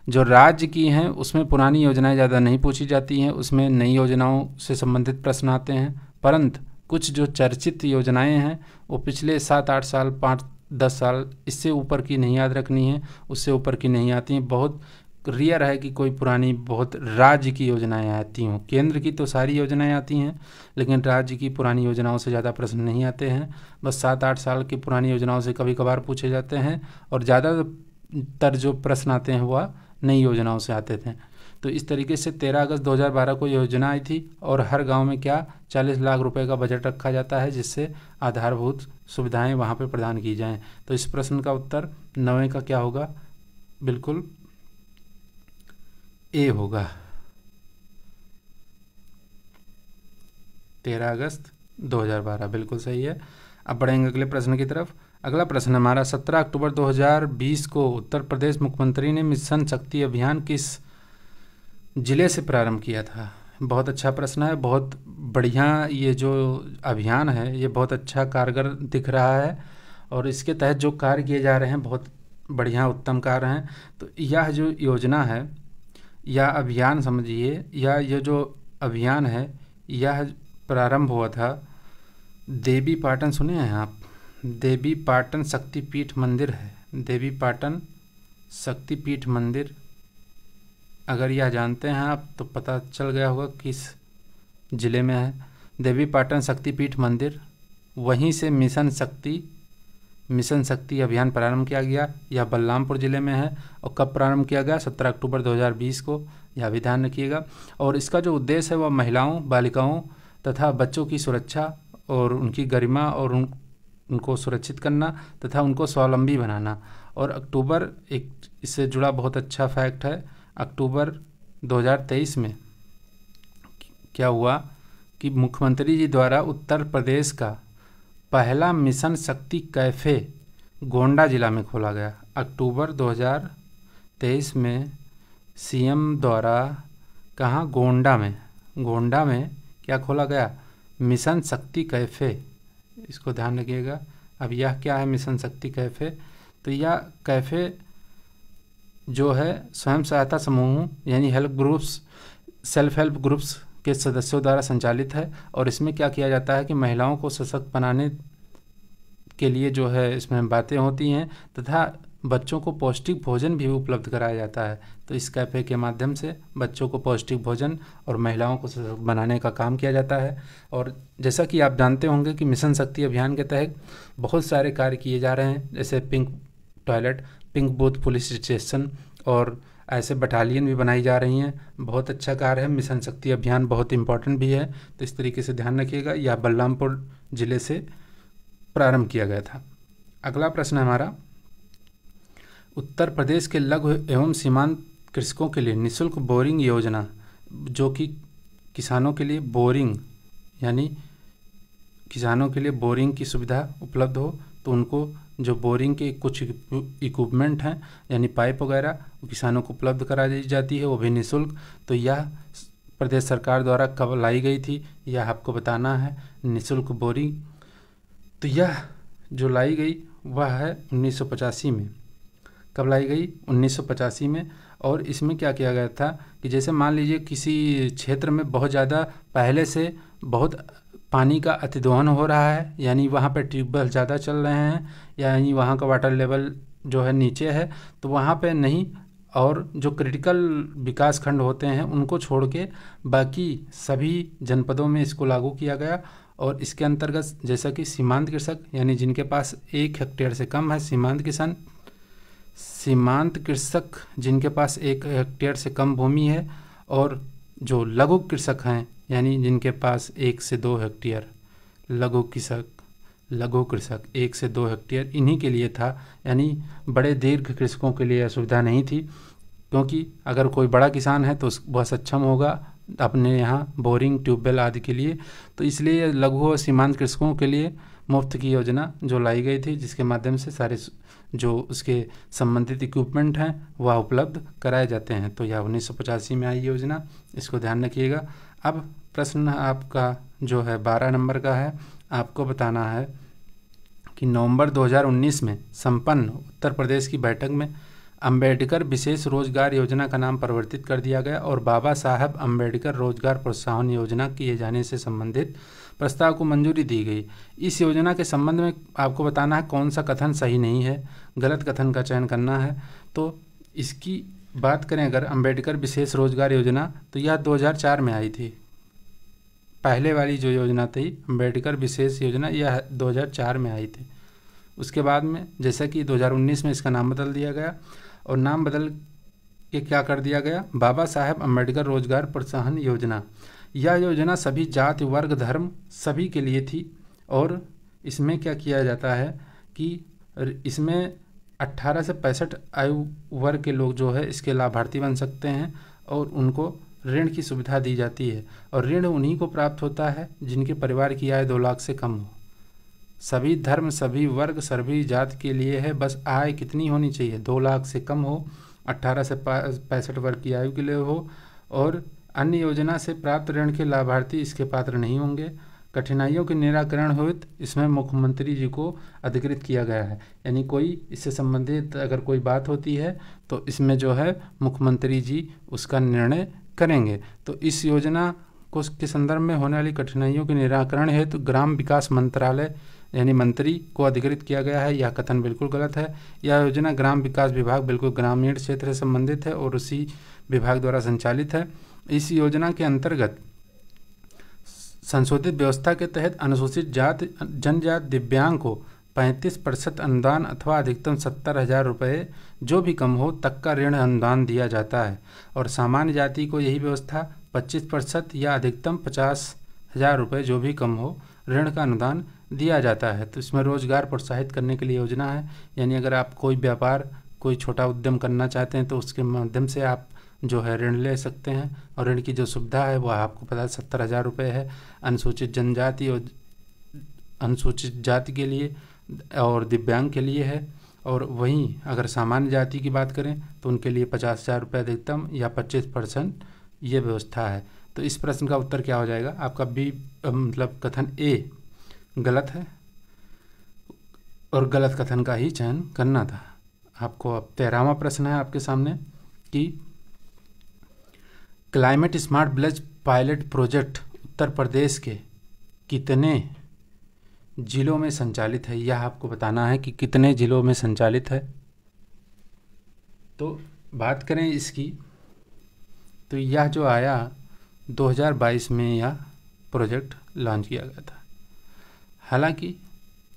जो राज्य की हैं उसमें पुरानी योजनाएं ज़्यादा नहीं पूछी जाती हैं, उसमें नई योजनाओं से संबंधित प्रश्न आते हैं। परंतु कुछ जो चर्चित योजनाएं हैं वो पिछले 7-8 साल, 5-10 साल, इससे ऊपर की नहीं याद रखनी है, उससे ऊपर की नहीं आती हैं। बहुत रेयर है कि कोई पुरानी बहुत राज्य की योजनाएं आती हों। केंद्र की तो सारी योजनाएं आती हैं, लेकिन राज्य की पुरानी योजनाओं से ज़्यादा प्रश्न नहीं आते हैं। बस 7-8 साल की पुरानी योजनाओं से कभी कभार पूछे जाते हैं और ज़्यादातर जो प्रश्न आते हैं वह नई योजनाओं से आते थे। तो इस तरीके से 13 अगस्त 2012 को योजना आई थी और हर गांव में क्या 40 लाख रुपए का बजट रखा जाता है, जिससे आधारभूत सुविधाएं वहां पे प्रदान की जाएं। तो इस प्रश्न का उत्तर 9 का क्या होगा, बिल्कुल A होगा। 13 अगस्त 2012 बिल्कुल सही है। अब बढ़ेंगे अगले प्रश्न की तरफ। अगला प्रश्न हमारा 17 अक्टूबर 2020 को उत्तर प्रदेश मुख्यमंत्री ने मिशन शक्ति अभियान किस जिले से प्रारंभ किया था? बहुत अच्छा प्रश्न है, बहुत बढ़िया। ये जो अभियान है ये बहुत अच्छा कारगर दिख रहा है और इसके तहत जो कार्य किए जा रहे हैं बहुत बढ़िया उत्तम कार्य हैं। तो यह जो योजना है या अभियान समझिए, या ये जो अभियान है यह प्रारंभ हुआ था देवी पाटन, सुने हैं आप? देवी पाटन शक्तिपीठ मंदिर है, देवी पाटन शक्तिपीठ मंदिर। अगर यह जानते हैं आप तो पता चल गया होगा किस ज़िले में है देवी पाटन शक्तिपीठ मंदिर। वहीं से मिशन शक्ति अभियान प्रारंभ किया गया। यह बलरामपुर ज़िले में है। और कब प्रारंभ किया गया? 17 अक्टूबर 2020 को। यह भी ध्यान रखिएगा। और इसका जो उद्देश्य है वह महिलाओं, बालिकाओं तथा बच्चों की सुरक्षा और उनकी गरिमा और उनको सुरक्षित करना तथा उनको स्वावलंबी बनाना। और अक्टूबर, एक इससे जुड़ा बहुत अच्छा फैक्ट है, अक्टूबर 2023 में क्या हुआ कि मुख्यमंत्री जी द्वारा उत्तर प्रदेश का पहला मिशन शक्ति कैफ़े गोंडा जिला में खोला गया। अक्टूबर 2023 में सीएम द्वारा कहाँ? गोंडा में क्या खोला गया? मिशन शक्ति कैफ़े। इसको ध्यान रखिएगा। अब यह क्या है मिशन शक्ति कैफ़े? तो यह कैफ़े जो है स्वयं सहायता समूह यानी सेल्फ हेल्प ग्रुप्स के सदस्यों द्वारा संचालित है। और इसमें क्या किया जाता है कि महिलाओं को सशक्त बनाने के लिए जो है इसमें बातें होती हैं तथा बच्चों को पौष्टिक भोजन भी उपलब्ध कराया जाता है। तो इस कैफ़े के माध्यम से बच्चों को पौष्टिक भोजन और महिलाओं को सशक्त बनाने का काम किया जाता है। और जैसा कि आप जानते होंगे कि मिशन शक्ति अभियान के तहत बहुत सारे कार्य किए जा रहे हैं, जैसे pink toilet, pink booth police station और ऐसे बटालियन भी बनाई जा रही हैं। बहुत अच्छा कार्य है। मिशन शक्ति अभियान बहुत इम्पोर्टेंट भी है, तो इस तरीके से ध्यान रखिएगा। यह बलरामपुर ज़िले से प्रारंभ किया गया था। अगला प्रश्न है हमारा, उत्तर प्रदेश के लघु एवं सीमांत कृषकों के लिए निःशुल्क बोरिंग योजना, जो कि किसानों के लिए बोरिंग यानी किसानों के लिए बोरिंग की सुविधा उपलब्ध हो, तो उनको जो बोरिंग के कुछ इक्विपमेंट हैं यानी पाइप वगैरह वो किसानों को उपलब्ध कराई जाती है, वो भी निःशुल्क। तो यह प्रदेश सरकार द्वारा कब लाई गई थी यह आपको बताना है, निःशुल्क बोरिंग। तो यह जो लाई गई वह है 1985 में। कब लाई गई? 1985 में। और इसमें क्या किया गया था कि जैसे मान लीजिए किसी क्षेत्र में बहुत ज़्यादा पहले से बहुत पानी का अतिदोहन हो रहा है, यानी वहाँ पे ट्यूबवेल ज़्यादा चल रहे हैं, यानी वहाँ का वाटर लेवल जो है नीचे है, तो वहाँ पे नहीं, और जो क्रिटिकल विकास खंड होते हैं उनको छोड़ के बाकी सभी जनपदों में इसको लागू किया गया। और इसके अंतर्गत जैसा कि सीमांत कृषक यानी जिनके पास 1 हेक्टेयर से कम है, सीमांत कृषक जिनके पास 1 हेक्टेयर से कम भूमि है, और जो लघु कृषक हैं यानी जिनके पास 1 से 2 हेक्टेयर, लघु कृषक 1 से 2 हेक्टेयर, इन्हीं के लिए था। यानी बड़े दीर्घ कृषकों के लिए असुविधा नहीं थी, क्योंकि अगर कोई बड़ा किसान है तो वह सक्षम होगा अपने यहाँ बोरिंग, ट्यूबवेल आदि के लिए। तो इसलिए लघु और सीमांत कृषकों के लिए मुफ्त की योजना जो लाई गई थी, जिसके माध्यम से सारे जो उसके संबंधित इक्विपमेंट हैं वह उपलब्ध कराए जाते हैं। तो यह 1985 में आई योजना, इसको ध्यान रखिएगा। अब प्रश्न आपका जो है 12 नंबर का है। आपको बताना है कि नवंबर 2019 में संपन्न उत्तर प्रदेश की बैठक में अंबेडकर विशेष रोजगार योजना का नाम परिवर्तित कर दिया गया और बाबा साहब अंबेडकर रोजगार प्रोत्साहन योजना किए जाने से संबंधित प्रस्ताव को मंजूरी दी गई। इस योजना के संबंध में आपको बताना है कौन सा कथन सही नहीं है, गलत कथन का चयन करना है। तो इसकी बात करें अगर अंबेडकर विशेष रोजगार योजना, तो यह 2004 में आई थी। पहले वाली जो योजना थी अंबेडकर विशेष योजना, यह 2004 में आई थी। उसके बाद में जैसा कि 2019 में इसका नाम बदल दिया गया, और नाम बदल के क्या कर दिया गया, बाबा साहेब अंबेडकर रोजगार प्रोत्साहन योजना। यह योजना सभी जाति, वर्ग, धर्म सभी के लिए थी। और इसमें क्या किया जाता है कि इसमें 18 से 65 आयु वर्ग के लोग जो है इसके लाभार्थी बन सकते हैं, और उनको ऋण की सुविधा दी जाती है। और ऋण उन्हीं को प्राप्त होता है जिनके परिवार की आय 2 लाख से कम हो। सभी धर्म, सभी वर्ग, सभी जात के लिए है। बस आय कितनी होनी चाहिए? 2 लाख से कम हो, 18 से 65 वर्ष की आयु के लिए हो, और अन्य योजना से प्राप्त ऋण के लाभार्थी इसके पात्र नहीं होंगे। कठिनाइयों के निराकरण हेतु इसमें मुख्यमंत्री जी को अधिकृत किया गया है। यानी कोई इससे संबंधित अगर कोई बात होती है तो इसमें जो है मुख्यमंत्री जी उसका निर्णय करेंगे। तो इस योजना को के संदर्भ में होने वाली कठिनाइयों के निराकरण हेतु ग्राम विकास मंत्रालय यानी मंत्री को अधिकृत किया गया है। यह कथन बिल्कुल गलत है। यह योजना ग्राम विकास विभाग बिल्कुल ग्रामीण क्षेत्र से संबंधित है और उसी विभाग द्वारा संचालित है। इस योजना के अंतर्गत संशोधित व्यवस्था के तहत अनुसूचित जाति जनजाति दिव्यांग को 35% अनुदान अथवा अधिकतम 70,000 रुपये जो भी कम हो तक का ऋण अनुदान दिया जाता है, और सामान्य जाति को यही व्यवस्था 25% या अधिकतम 50,000 रुपये जो भी कम हो ऋण का अनुदान दिया जाता है। तो इसमें रोजगार प्रोत्साहित करने के लिए योजना है। यानी अगर आप कोई व्यापार, कोई छोटा उद्यम करना चाहते हैं तो उसके माध्यम से आप जो है ऋण ले सकते हैं, और ऋण की जो सुविधा है वह आपको पता है 70,000 रुपये है। अनुसूचित जनजाति और अनुसूचित जाति के लिए और दिव्यांग के लिए है। और वहीं अगर सामान्य जाति की बात करें तो उनके लिए 50,000 रुपये अधिकतम या 25% ये व्यवस्था है। तो इस प्रश्न का उत्तर क्या हो जाएगा? आपका बी मतलब कथन ए गलत है, और गलत कथन का ही चयन करना था आपको। अब 13वां प्रश्न है आपके सामने कि climate smart village pilot project Uttar Pradesh के कितने जिलों में संचालित है? यह आपको बताना है कि कितने जिलों में संचालित है। तो बात करें इसकी, तो यह जो आया 2022 में यह प्रोजेक्ट लॉन्च किया गया था। हालांकि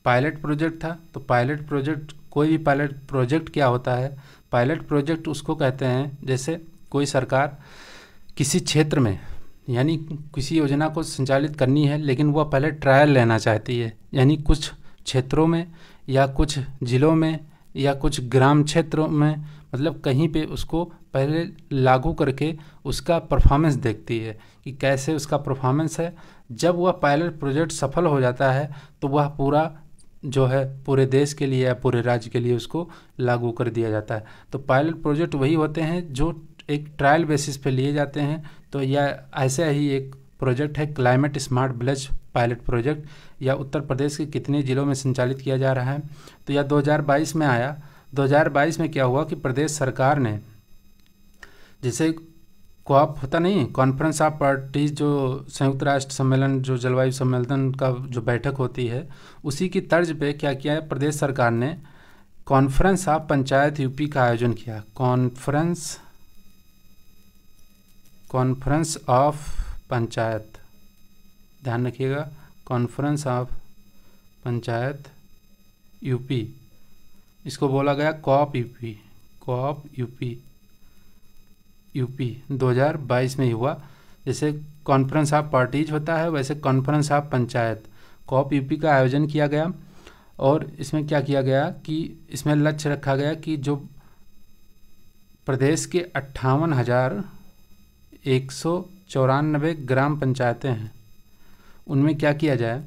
पायलट प्रोजेक्ट था, तो पायलट प्रोजेक्ट, कोई भी पायलट प्रोजेक्ट क्या होता है? पायलट प्रोजेक्ट उसको कहते हैं जैसे कोई सरकार किसी क्षेत्र में यानी किसी योजना को संचालित करनी है, लेकिन वह पहले ट्रायल लेना चाहती है। यानी कुछ क्षेत्रों में या कुछ ज़िलों में या कुछ ग्राम क्षेत्रों में, मतलब कहीं पे उसको पहले लागू करके उसका परफॉर्मेंस देखती है कि कैसे उसका परफॉर्मेंस है। जब वह पायलट प्रोजेक्ट सफल हो जाता है तो वह पूरा जो है पूरे देश के लिए या पूरे राज्य के लिए उसको लागू कर दिया जाता है। तो पायलट प्रोजेक्ट वही होते हैं जो एक ट्रायल बेसिस पे लिए जाते हैं। तो यह ऐसा ही एक प्रोजेक्ट है climate smart village pilot project. यह उत्तर प्रदेश के कितने ज़िलों में संचालित किया जा रहा है? तो यह 2022 में आया। 2022 में क्या हुआ कि प्रदेश सरकार ने, जैसे कॉप होता नहीं, कॉन्फ्रेंस ऑफ पार्टीज, जो संयुक्त राष्ट्र सम्मेलन, जो जलवायु सम्मेलन का जो बैठक होती है, उसी की तर्ज पे क्या किया है प्रदेश सरकार ने? कॉन्फ्रेंस ऑफ पंचायत यूपी का आयोजन किया। कॉन्फ्रेंस ऑफ पंचायत, ध्यान रखिएगा, कॉन्फ्रेंस ऑफ पंचायत यूपी, इसको बोला गया कॉप यूपी 2022 में ही हुआ। जैसे कॉन्फ्रेंस ऑफ पार्टीज होता है वैसे conference of panchayat COP UP का आयोजन किया गया। और इसमें क्या किया गया कि इसमें लक्ष्य रखा गया कि जो प्रदेश के 58,194 ग्राम पंचायतें हैं उनमें क्या किया जाए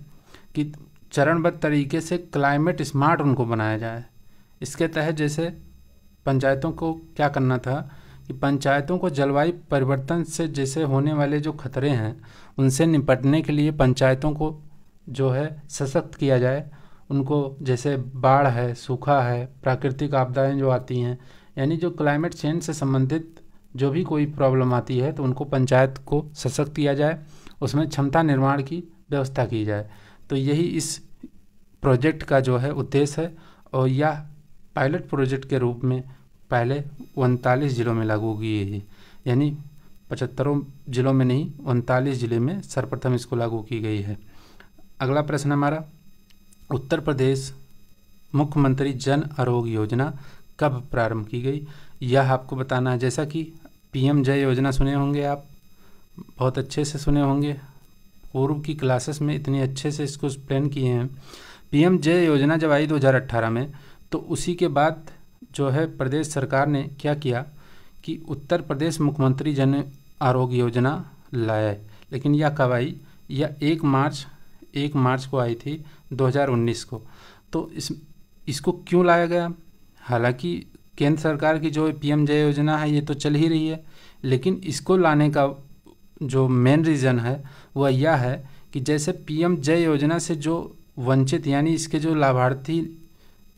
कि चरणबद्ध तरीके से क्लाइमेट स्मार्ट उनको बनाया जाए। इसके तहत जैसे पंचायतों को क्या करना था कि पंचायतों को जलवायु परिवर्तन से जैसे होने वाले जो खतरे हैं उनसे निपटने के लिए पंचायतों को जो है सशक्त किया जाए। उनको जैसे बाढ़ है, सूखा है, प्राकृतिक आपदाएं जो आती हैं, यानी जो क्लाइमेट चेंज से संबंधित जो भी कोई प्रॉब्लम आती है तो उनको पंचायत को सशक्त किया जाए, उसमें क्षमता निर्माण की व्यवस्था की जाए। तो यही इस प्रोजेक्ट का जो है उद्देश्य है। और यह पायलट प्रोजेक्ट के रूप में पहले 39 जिलों में लागू की गई है, यानी 75 जिलों में नहीं 39 जिले में सर्वप्रथम इसको लागू की गई है। अगला प्रश्न हमारा, उत्तर प्रदेश मुख्यमंत्री जन आरोग्य योजना कब प्रारंभ की गई? यह आपको बताना है। जैसा कि PM जय योजना सुने होंगे आप, बहुत अच्छे से सुने होंगे, पूर्व की क्लासेस में इतनी अच्छे से इसको एक्सप्लेन किए हैं। PM जय योजना जब आई 2018 में, तो उसी के बाद जो है प्रदेश सरकार ने क्या किया कि उत्तर प्रदेश मुख्यमंत्री जन आरोग्य योजना लाए। लेकिन यह कब आई? यह 1 मार्च 1 मार्च को आई थी 2019 को। तो इसको क्यों लाया गया? हालांकि केंद्र सरकार की जो पीएम-जय योजना है ये तो चल ही रही है, लेकिन इसको लाने का जो मेन रीज़न है वह यह है कि जैसे पीएम-जय योजना से जो वंचित यानी इसके जो लाभार्थी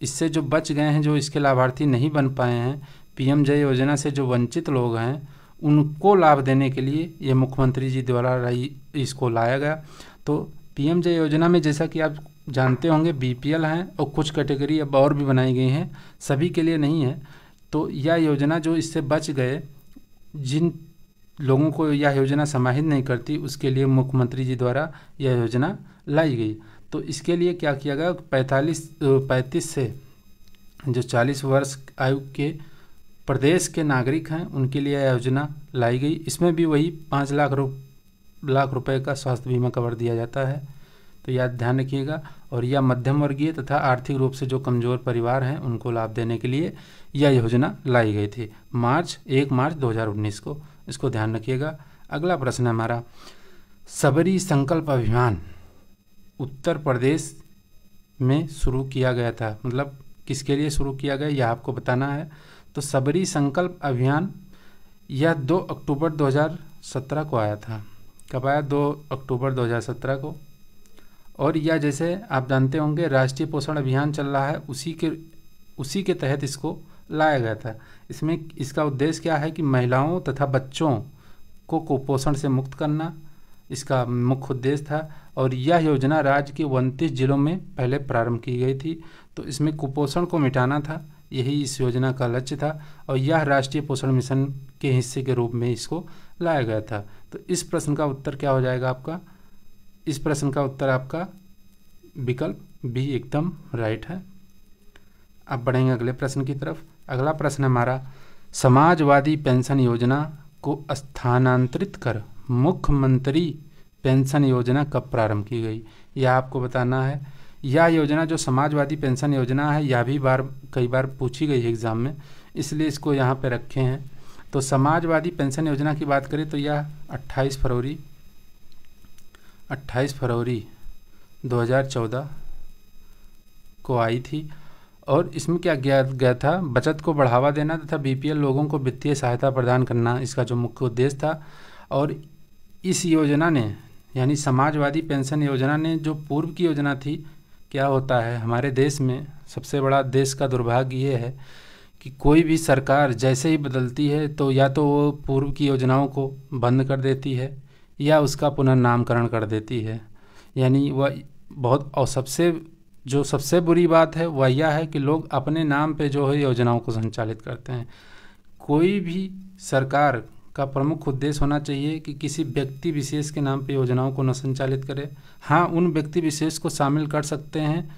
इससे जो बच गए हैं, जो इसके लाभार्थी नहीं बन पाए हैं, पीएम-जय योजना से जो वंचित लोग हैं उनको लाभ देने के लिए ये मुख्यमंत्री जी द्वारा इसको लाया गया। तो पीएम-जय योजना में जैसा कि आप जानते होंगे बीपीएल हैं और कुछ कैटेगरी अब और भी बनाई गई हैं, सभी के लिए नहीं है। तो यह योजना जो इससे बच गए, जिन लोगों को यह योजना समाहित नहीं करती, उसके लिए मुख्यमंत्री जी द्वारा यह योजना लाई गई। तो इसके लिए क्या किया गया, 35 से जो 40 वर्ष आयु के प्रदेश के नागरिक हैं उनके लिए यह योजना लाई गई। इसमें भी वही 5 लाख रुपए का स्वास्थ्य बीमा कवर दिया जाता है, तो याद ध्यान रखिएगा। और यह मध्यम वर्गीय तथा आर्थिक रूप से जो कमज़ोर परिवार हैं उनको लाभ देने के लिए यह योजना लाई गई थी 1 मार्च 2019 को, इसको ध्यान रखिएगा। अगला प्रश्न है हमारा, सबरी संकल्प अभियान उत्तर प्रदेश में शुरू किया गया था, मतलब किसके लिए शुरू किया गया यह आपको बताना है। तो सबरी संकल्प अभियान यह 2 अक्टूबर 2017 को आया था। कब आया? 2 अक्टूबर 2017 को। और यह जैसे आप जानते होंगे राष्ट्रीय पोषण अभियान चल रहा है, उसी के तहत इसको लाया गया था। इसमें इसका उद्देश्य क्या है कि महिलाओं तथा बच्चों को कुपोषण से मुक्त करना इसका मुख्य उद्देश्य था। और यह योजना राज्य के 29 जिलों में पहले प्रारंभ की गई थी। तो इसमें कुपोषण को मिटाना था, यही इस योजना का लक्ष्य था। और यह राष्ट्रीय पोषण मिशन के हिस्से के रूप में इसको लाया गया था। तो इस प्रश्न का उत्तर क्या हो जाएगा आपका? इस प्रश्न का उत्तर आपका विकल्प बी एकदम राइट है। अब बढ़ेंगे अगले प्रश्न की तरफ। अगला प्रश्न हमारा, समाजवादी पेंशन योजना को स्थानांतरित कर मुख्यमंत्री पेंशन योजना कब प्रारंभ की गई? यह आपको बताना है। यह योजना जो समाजवादी पेंशन योजना है यह भी कई बार पूछी गई है एग्ज़ाम में, इसलिए इसको यहाँ पे रखे हैं। तो समाजवादी पेंशन योजना की बात करें तो यह 28 फरवरी 2014 को आई थी। और इसमें क्या गया था, बचत को बढ़ावा देना तथा बीपीएल लोगों को वित्तीय सहायता प्रदान करना इसका जो मुख्य उद्देश्य था। और इस योजना ने यानी समाजवादी पेंशन योजना ने जो पूर्व की योजना थी, क्या होता है हमारे देश में सबसे बड़ा देश का दुर्भाग्य ये है कि कोई भी सरकार जैसे ही बदलती है तो या तो वो पूर्व की योजनाओं को बंद कर देती है या उसका पुनर्नामकरण कर देती है। यानी वह बहुत, और सबसे बुरी बात है वह यह है कि लोग अपने नाम पे जो है योजनाओं को संचालित करते हैं। कोई भी सरकार का प्रमुख उद्देश्य होना चाहिए कि किसी व्यक्ति विशेष के नाम पे योजनाओं को न संचालित करे। हाँ, उन व्यक्ति विशेष को शामिल कर सकते हैं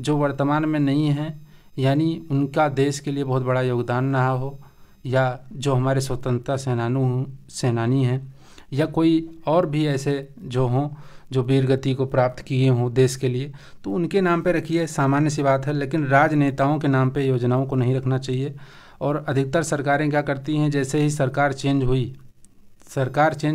जो वर्तमान में नहीं हैं, यानी उनका देश के लिए बहुत बड़ा योगदान रहा हो, या जो हमारे स्वतंत्रता सेनानी हैं, या कोई और भी ऐसे जो हों जो वीर गति को प्राप्त किए हों देश के लिए, तो उनके नाम पे रखिए, सामान्य सी बात है। लेकिन राजनेताओं के नाम पे योजनाओं को नहीं रखना चाहिए। और अधिकतर सरकारें क्या करती हैं, जैसे ही सरकार चेंज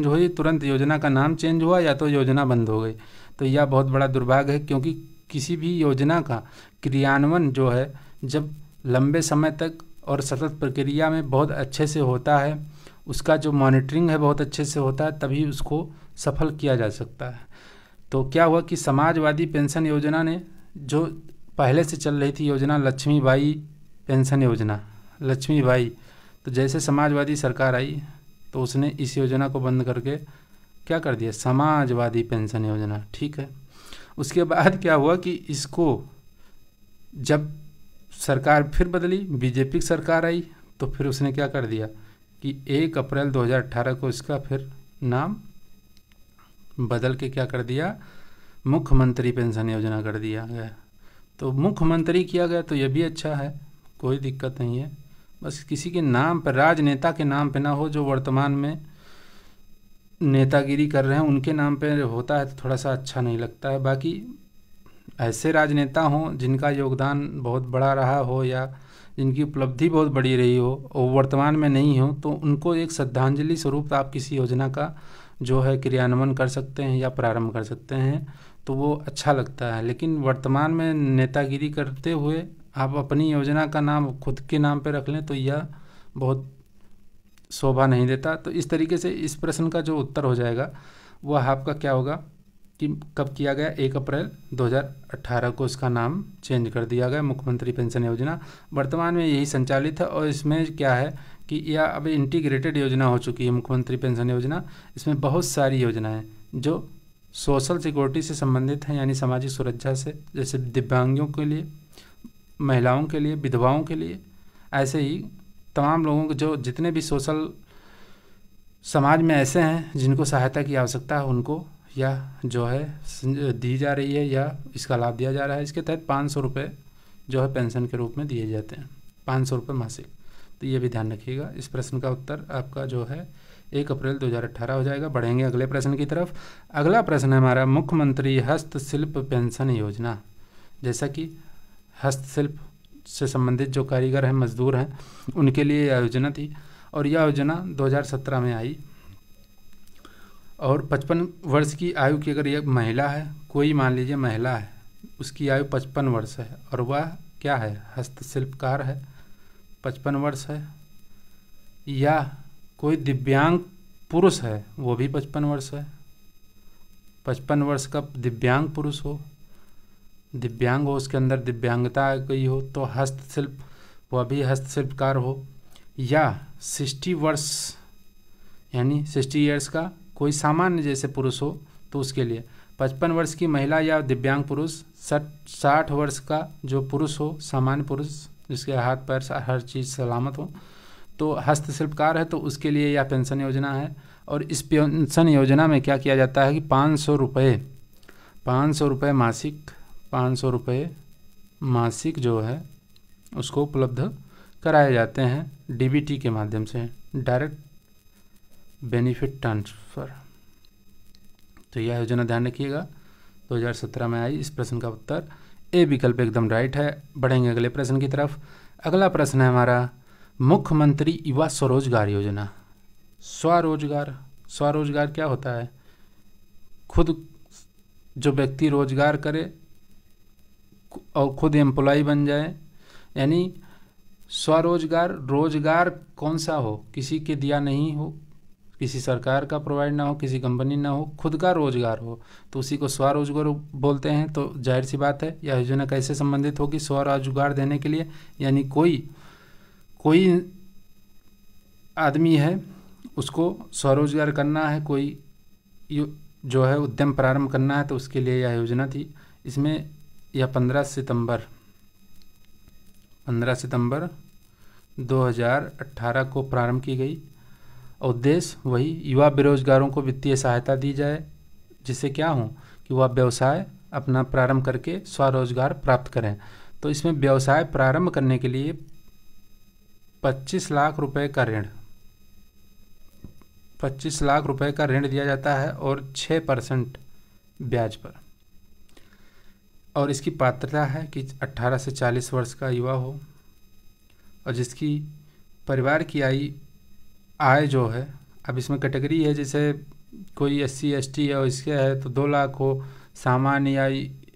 हुई तुरंत योजना का नाम चेंज हुआ या तो योजना बंद हो गई। तो यह बहुत बड़ा दुर्भाग्य है, क्योंकि किसी भी योजना का क्रियान्वयन जो है जब लंबे समय तक और सतत प्रक्रिया में बहुत अच्छे से होता है, उसका जो मॉनिटरिंग है बहुत अच्छे से होता है, तभी उसको सफल किया जा सकता है। तो क्या हुआ कि समाजवादी पेंशन योजना ने जो पहले से चल रही थी योजना लक्ष्मीबाई पेंशन योजना, लक्ष्मीबाई, तो जैसे समाजवादी सरकार आई तो उसने इस योजना को बंद करके क्या कर दिया, समाजवादी पेंशन योजना। ठीक है। उसके बाद क्या हुआ कि इसको जब सरकार फिर बदली, बीजेपी की सरकार आई, तो फिर उसने क्या कर दिया कि 1 अप्रैल 2018 को इसका फिर नाम बदल के क्या कर दिया, मुख्यमंत्री पेंशन योजना कर दिया गया। तो मुख्यमंत्री किया गया तो ये भी अच्छा है, कोई दिक्कत नहीं है। बस किसी के नाम पर, राजनेता के नाम पे ना हो, जो वर्तमान में नेतागिरी कर रहे हैं उनके नाम पे होता है तो थोड़ा सा अच्छा नहीं लगता है। बाकी ऐसे राजनेता हों जिनका योगदान बहुत बड़ा रहा हो या जिनकी उपलब्धि बहुत बड़ी रही हो और वर्तमान में नहीं हो, तो उनको एक श्रद्धांजलि स्वरूप आप किसी योजना का जो है क्रियान्वयन कर सकते हैं या प्रारंभ कर सकते हैं। तो वो अच्छा लगता है। लेकिन वर्तमान में नेतागिरी करते हुए आप अपनी योजना का नाम खुद के नाम पे रख लें तो यह बहुत शोभा नहीं देता। तो इस तरीके से इस प्रश्न का जो उत्तर हो जाएगा वह आपका क्या होगा कि कब किया गया, 1 अप्रैल 2018 को इसका नाम चेंज कर दिया गया, मुख्यमंत्री पेंशन योजना। वर्तमान में यही संचालित है और इसमें क्या है कि यह अब इंटीग्रेटेड योजना हो चुकी है मुख्यमंत्री पेंशन योजना। इसमें बहुत सारी योजनाएं जो सोशल सिक्योरिटी से संबंधित हैं, यानी सामाजिक सुरक्षा से, जैसे दिव्यांगों के लिए, महिलाओं के लिए, विधवाओं के लिए, ऐसे ही तमाम लोगों को जो जितने भी सोशल समाज में ऐसे हैं जिनको सहायता की आवश्यकता है उनको यह जो है दी जा रही है या इसका लाभ दिया जा रहा है। इसके तहत 500 रुपये जो है पेंशन के रूप में दिए जाते हैं, 500 रुपये मासिक। तो ये भी ध्यान रखिएगा। इस प्रश्न का उत्तर आपका जो है 1 अप्रैल 2018 हो जाएगा। बढ़ेंगे अगले प्रश्न की तरफ। अगला प्रश्न है हमारा मुख्यमंत्री हस्तशिल्प पेंशन योजना। जैसा कि हस्तशिल्प से संबंधित जो कारीगर हैं, मजदूर हैं, उनके लिए यह योजना थी और यह योजना 2017 में आई। और 55 वर्ष की आयु की अगर यह महिला है, कोई मान लीजिए महिला है, उसकी आयु 55 वर्ष है और वह क्या है, हस्तशिल्पकार है, 55 वर्ष है, या कोई दिव्यांग पुरुष है वो भी 55 वर्ष है, 55 वर्ष का दिव्यांग पुरुष हो, दिव्यांग हो, उसके अंदर दिव्यांगता आ गई हो तो हस्तशिल्प, वह भी हस्तशिल्पकार हो, या 60 वर्ष यानी 60 ईयर्स का कोई सामान्य जैसे पुरुष हो तो उसके लिए। 55 वर्ष की महिला या दिव्यांग पुरुष, 60 वर्ष का जो पुरुष हो, सामान्य पुरुष जिसके हाथ पैर हर चीज़ सलामत हो, तो हस्तशिल्पकार है तो उसके लिए यह पेंशन योजना है। और इस पेंशन योजना में क्या किया जाता है कि 500 रुपये मासिक, 500 रुपये मासिक जो है उसको उपलब्ध कराए जाते हैं डीबीटी के माध्यम से, डायरेक्ट बेनिफिट ट्रांसफ़र। तो यह योजना ध्यान रखिएगा 2017 में आई। इस प्रश्न का उत्तर ए विकल्प एकदम राइट है। बढ़ेंगे अगले प्रश्न की तरफ। अगला प्रश्न है हमारा मुख्यमंत्री युवा स्वरोजगार योजना। स्वरोजगार क्या होता है? खुद जो व्यक्ति रोजगार करे और खुद एम्प्लॉय बन जाए, यानी स्वरोजगार, रोजगार कौन सा हो, किसी के दिया नहीं हो, किसी सरकार का प्रोवाइड ना हो, किसी कंपनी ना हो, खुद का रोजगार हो, तो उसी को स्वरोजगार बोलते हैं। तो जाहिर सी बात है यह योजना कैसे संबंधित होगी, स्वरोजगार देने के लिए, यानी कोई आदमी है उसको स्वरोजगार करना है, कोई जो है उद्यम प्रारंभ करना है तो उसके लिए यह योजना थी। इसमें यह 15 सितंबर 2018 को प्रारंभ की गई। उद्देश्य वही, युवा बेरोजगारों को वित्तीय सहायता दी जाए जिससे क्या हो कि वह व्यवसाय अपना प्रारंभ करके स्वरोजगार प्राप्त करें। तो इसमें व्यवसाय प्रारंभ करने के लिए 25 लाख रुपए का ऋण, 25 लाख रुपए का ऋण दिया जाता है और 6% ब्याज पर। और इसकी पात्रता है कि 18 से 40 वर्ष का युवा हो और जिसकी परिवार की आय जो है, अब इसमें कैटेगरी है, जैसे कोई SC ST है और इसके है तो 2 लाख हो, सामान्य या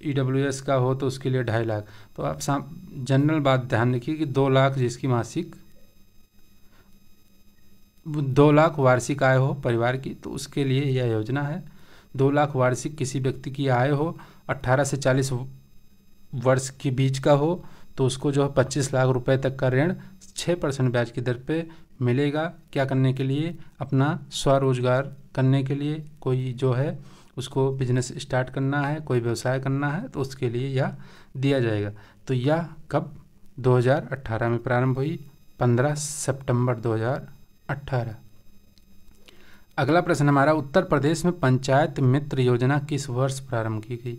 EWS का हो तो उसके लिए 2.5 लाख। तो आप जनरल बात ध्यान रखिए कि 2 लाख जिसकी मासिक 2 लाख वार्षिक आय हो परिवार की तो उसके लिए यह योजना है। 2 लाख वार्षिक किसी व्यक्ति की आय हो, 18 से 40 वर्ष के बीच का हो तो उसको जो है 25 लाख रुपए तक का ऋण 6% ब्याज की दर पे मिलेगा। क्या करने के लिए? अपना स्वरोजगार करने के लिए। कोई जो है उसको बिजनेस स्टार्ट करना है, कोई व्यवसाय करना है तो उसके लिए यह दिया जाएगा। तो यह कब? 2018 में प्रारंभ हुई, 15 सितंबर 2018। अगला प्रश्न हमारा, उत्तर प्रदेश में पंचायत मित्र योजना किस वर्ष प्रारंभ की गई?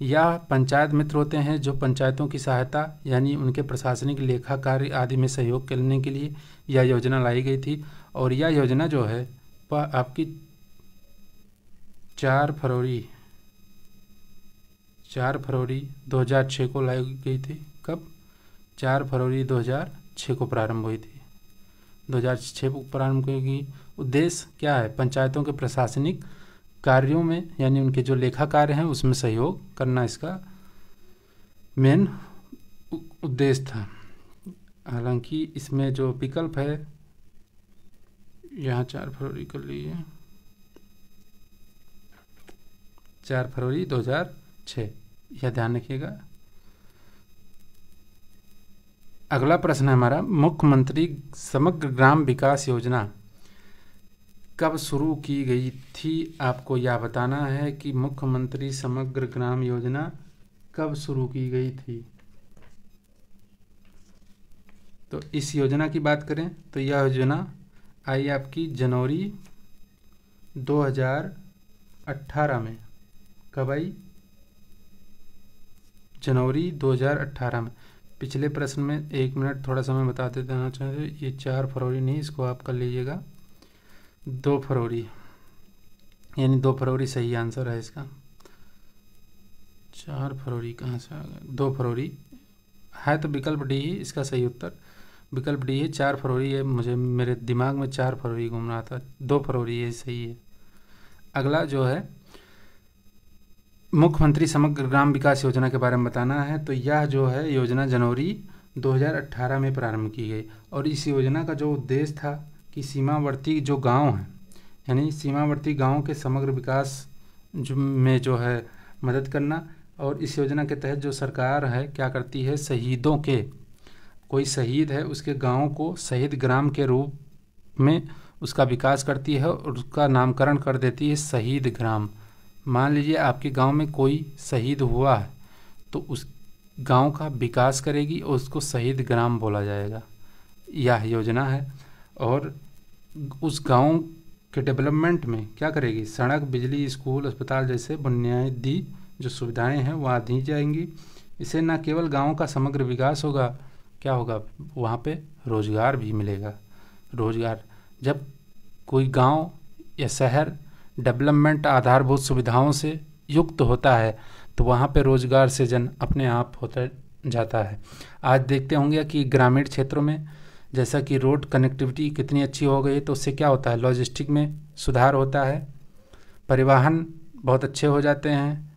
यह पंचायत मित्र होते हैं जो पंचायतों की सहायता यानी उनके प्रशासनिक लेखा कार्य आदि में सहयोग करने के लिए यह योजना लाई गई थी। और यह योजना जो है वह आपकी 4 फरवरी 2006 को लाई गई थी। कब? 4 फरवरी 2006 को प्रारंभ हुई थी। 2006 को प्रारंभ की। उद्देश्य क्या है? पंचायतों के प्रशासनिक कार्यों में यानी उनके जो लेखा कार्य हैं उसमें सहयोग करना इसका मेन उद्देश्य था। हालांकि इसमें जो विकल्प है यहाँ 4 फरवरी कर लीजिए, 4 फरवरी 2006, यह ध्यान रखिएगा। अगला प्रश्न है हमारा, मुख्यमंत्री समग्र ग्राम विकास योजना कब शुरू की गई थी? आपको यह बताना है कि मुख्यमंत्री समग्र ग्राम योजना कब शुरू की गई थी। तो इस योजना की बात करें तो यह योजना आई आपकी जनवरी 2018 में। कब आई? जनवरी 2018 में। पिछले प्रश्न में 1 मिनट थोड़ा समय बता देना चाहिए, ये 4 फरवरी नहीं, इसको आप कर लीजिएगा 2 फरवरी, यानी 2 फरवरी सही आंसर है इसका। 4 फरवरी कहाँ से आ गया? 2 फरवरी है तो विकल्प डी ही इसका सही उत्तर, विकल्प डी है। 4 फरवरी है, मुझे मेरे दिमाग में 4 फरवरी घूम रहा था, 2 फरवरी ये सही है। अगला जो है मुख्यमंत्री समग्र ग्राम विकास योजना के बारे में बताना है। तो यह जो है योजना जनवरी 2018 में प्रारंभ की गई और इस योजना का जो उद्देश्य था कि सीमावर्ती जो गांव हैं यानी सीमावर्ती गांवों के समग्र विकास में जो है मदद करना। और इस योजना के तहत जो सरकार है क्या करती है, शहीदों के, कोई शहीद है उसके गांव को शहीद ग्राम के रूप में उसका विकास करती है और उसका नामकरण कर देती है शहीद ग्राम। मान लीजिए आपके गांव में कोई शहीद हुआ है तो उस गांव का विकास करेगी और उसको शहीद ग्राम बोला जाएगा, यह योजना है। और उस गांव के डेवलपमेंट में क्या करेगी, सड़क, बिजली, स्कूल, अस्पताल जैसे बुनियादी जो सुविधाएं हैं वहाँ दी जाएंगी। इससे न केवल गांव का समग्र विकास होगा, क्या होगा, वहाँ पे रोजगार भी मिलेगा। रोजगार, जब कोई गांव या शहर डेवलपमेंट आधारभूत सुविधाओं से युक्त होता है तो वहाँ पे रोजगार सृजन अपने आप होता जाता है। आज देखते होंगे कि ग्रामीण क्षेत्रों में जैसा कि रोड कनेक्टिविटी कितनी अच्छी हो गई है तो उससे क्या होता है, लॉजिस्टिक में सुधार होता है, परिवहन बहुत अच्छे हो जाते हैं,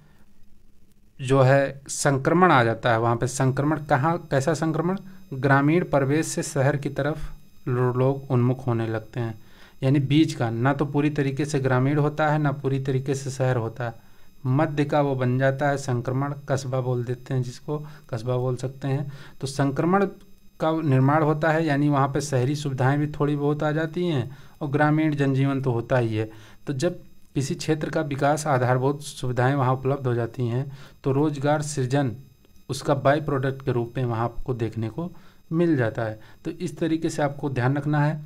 जो है संक्रमण आ जाता है वहाँ पे। संक्रमण कहाँ, कैसा संक्रमण, ग्रामीण परिवेश से शहर की तरफ लोग उन्मुख होने लगते हैं, यानी बीच का, ना तो पूरी तरीके से ग्रामीण होता है ना पूरी तरीके से शहर होता है, मध्य का वो बन जाता है संक्रमण, कस्बा बोल देते हैं जिसको, कस्बा बोल सकते हैं। तो संक्रमण का निर्माण होता है, यानी वहाँ पे शहरी सुविधाएं भी थोड़ी बहुत आ जाती हैं और ग्रामीण जनजीवन तो होता ही है। तो जब किसी क्षेत्र का विकास, आधारभूत सुविधाएं वहाँ उपलब्ध हो जाती हैं तो रोजगार सृजन उसका बाई प्रोडक्ट के रूप में वहाँ आपको देखने को मिल जाता है। तो इस तरीके से आपको ध्यान रखना है।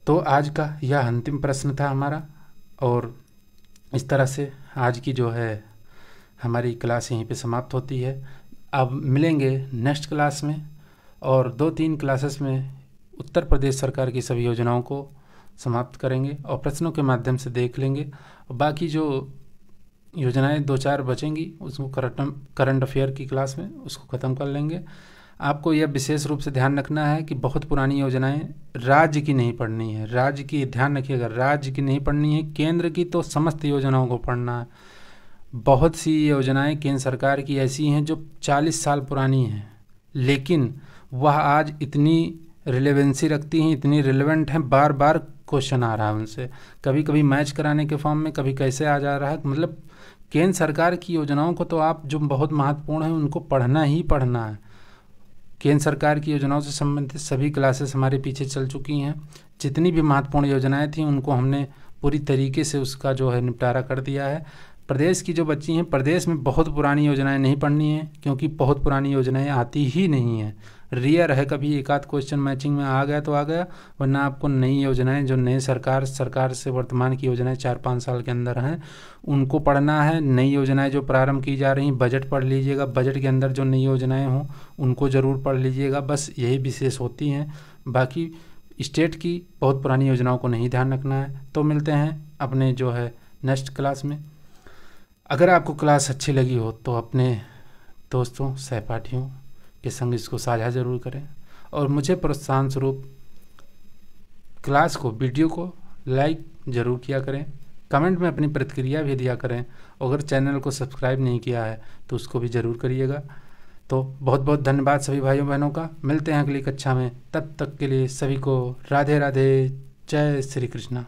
तो आज का यह अंतिम प्रश्न था हमारा और इस तरह से आज की जो है हमारी क्लास यहीं पे समाप्त होती है। अब मिलेंगे नेक्स्ट क्लास में और 2-3 क्लासेस में उत्तर प्रदेश सरकार की सभी योजनाओं को समाप्त करेंगे और प्रश्नों के माध्यम से देख लेंगे और बाकी जो योजनाएं 2-4 बचेंगी उसको करंट अफेयर की क्लास में उसको ख़त्म कर लेंगे। आपको यह विशेष रूप से ध्यान रखना है कि बहुत पुरानी योजनाएं राज्य की नहीं पढ़नी है, राज्य की ध्यान रखिएगा, राज्य की नहीं पढ़नी है, केंद्र की तो समस्त योजनाओं को पढ़ना है। बहुत सी योजनाएं केंद्र सरकार की ऐसी हैं जो 40 साल पुरानी हैं लेकिन वह आज इतनी रिलेवेंसी रखती हैं, इतनी रिलेवेंट हैं, बार बार क्वेश्चन आ रहा है उनसे, कभी कभी मैच कराने के फॉर्म में, कभी कैसे आ जा रहा है। मतलब केंद्र सरकार की योजनाओं को तो आप जो बहुत महत्वपूर्ण है उनको पढ़ना ही पढ़ना है। केंद्र सरकार की योजनाओं से संबंधित सभी क्लासेस हमारे पीछे चल चुकी हैं, जितनी भी महत्वपूर्ण योजनाएं थी उनको हमने पूरी तरीके से उसका जो है निपटारा कर दिया है। प्रदेश की जो बच्ची हैं, प्रदेश में बहुत पुरानी योजनाएं नहीं पढ़नी है क्योंकि बहुत पुरानी योजनाएं आती ही नहीं हैं, रेयर है, कभी एक आध क्वेश्चन मैचिंग में आ गया तो आ गया, वरना आपको नई योजनाएं जो नए सरकार से वर्तमान की योजनाएं 4-5 साल के अंदर हैं उनको पढ़ना है। नई योजनाएं जो प्रारंभ की जा रही, बजट पढ़ लीजिएगा, बजट के अंदर जो नई योजनाएं हों उनको ज़रूर पढ़ लीजिएगा, बस यही विशेष होती हैं। बाकी स्टेट की बहुत पुरानी योजनाओं को नहीं ध्यान रखना है। तो मिलते हैं अपने जो है नेक्स्ट क्लास में। अगर आपको क्लास अच्छी लगी हो तो अपने दोस्तों, सहपाठियों के संग इसको साझा ज़रूर करें और मुझे प्रोत्साहन स्वरूप क्लास को, वीडियो को लाइक ज़रूर किया करें। कमेंट में अपनी प्रतिक्रिया भी दिया करें। अगर चैनल को सब्सक्राइब नहीं किया है तो उसको भी ज़रूर करिएगा। तो बहुत बहुत धन्यवाद सभी भाइयों बहनों का। मिलते हैं अगली कक्षा में, तब तक के लिए सभी को राधे राधे, जय श्री कृष्णा।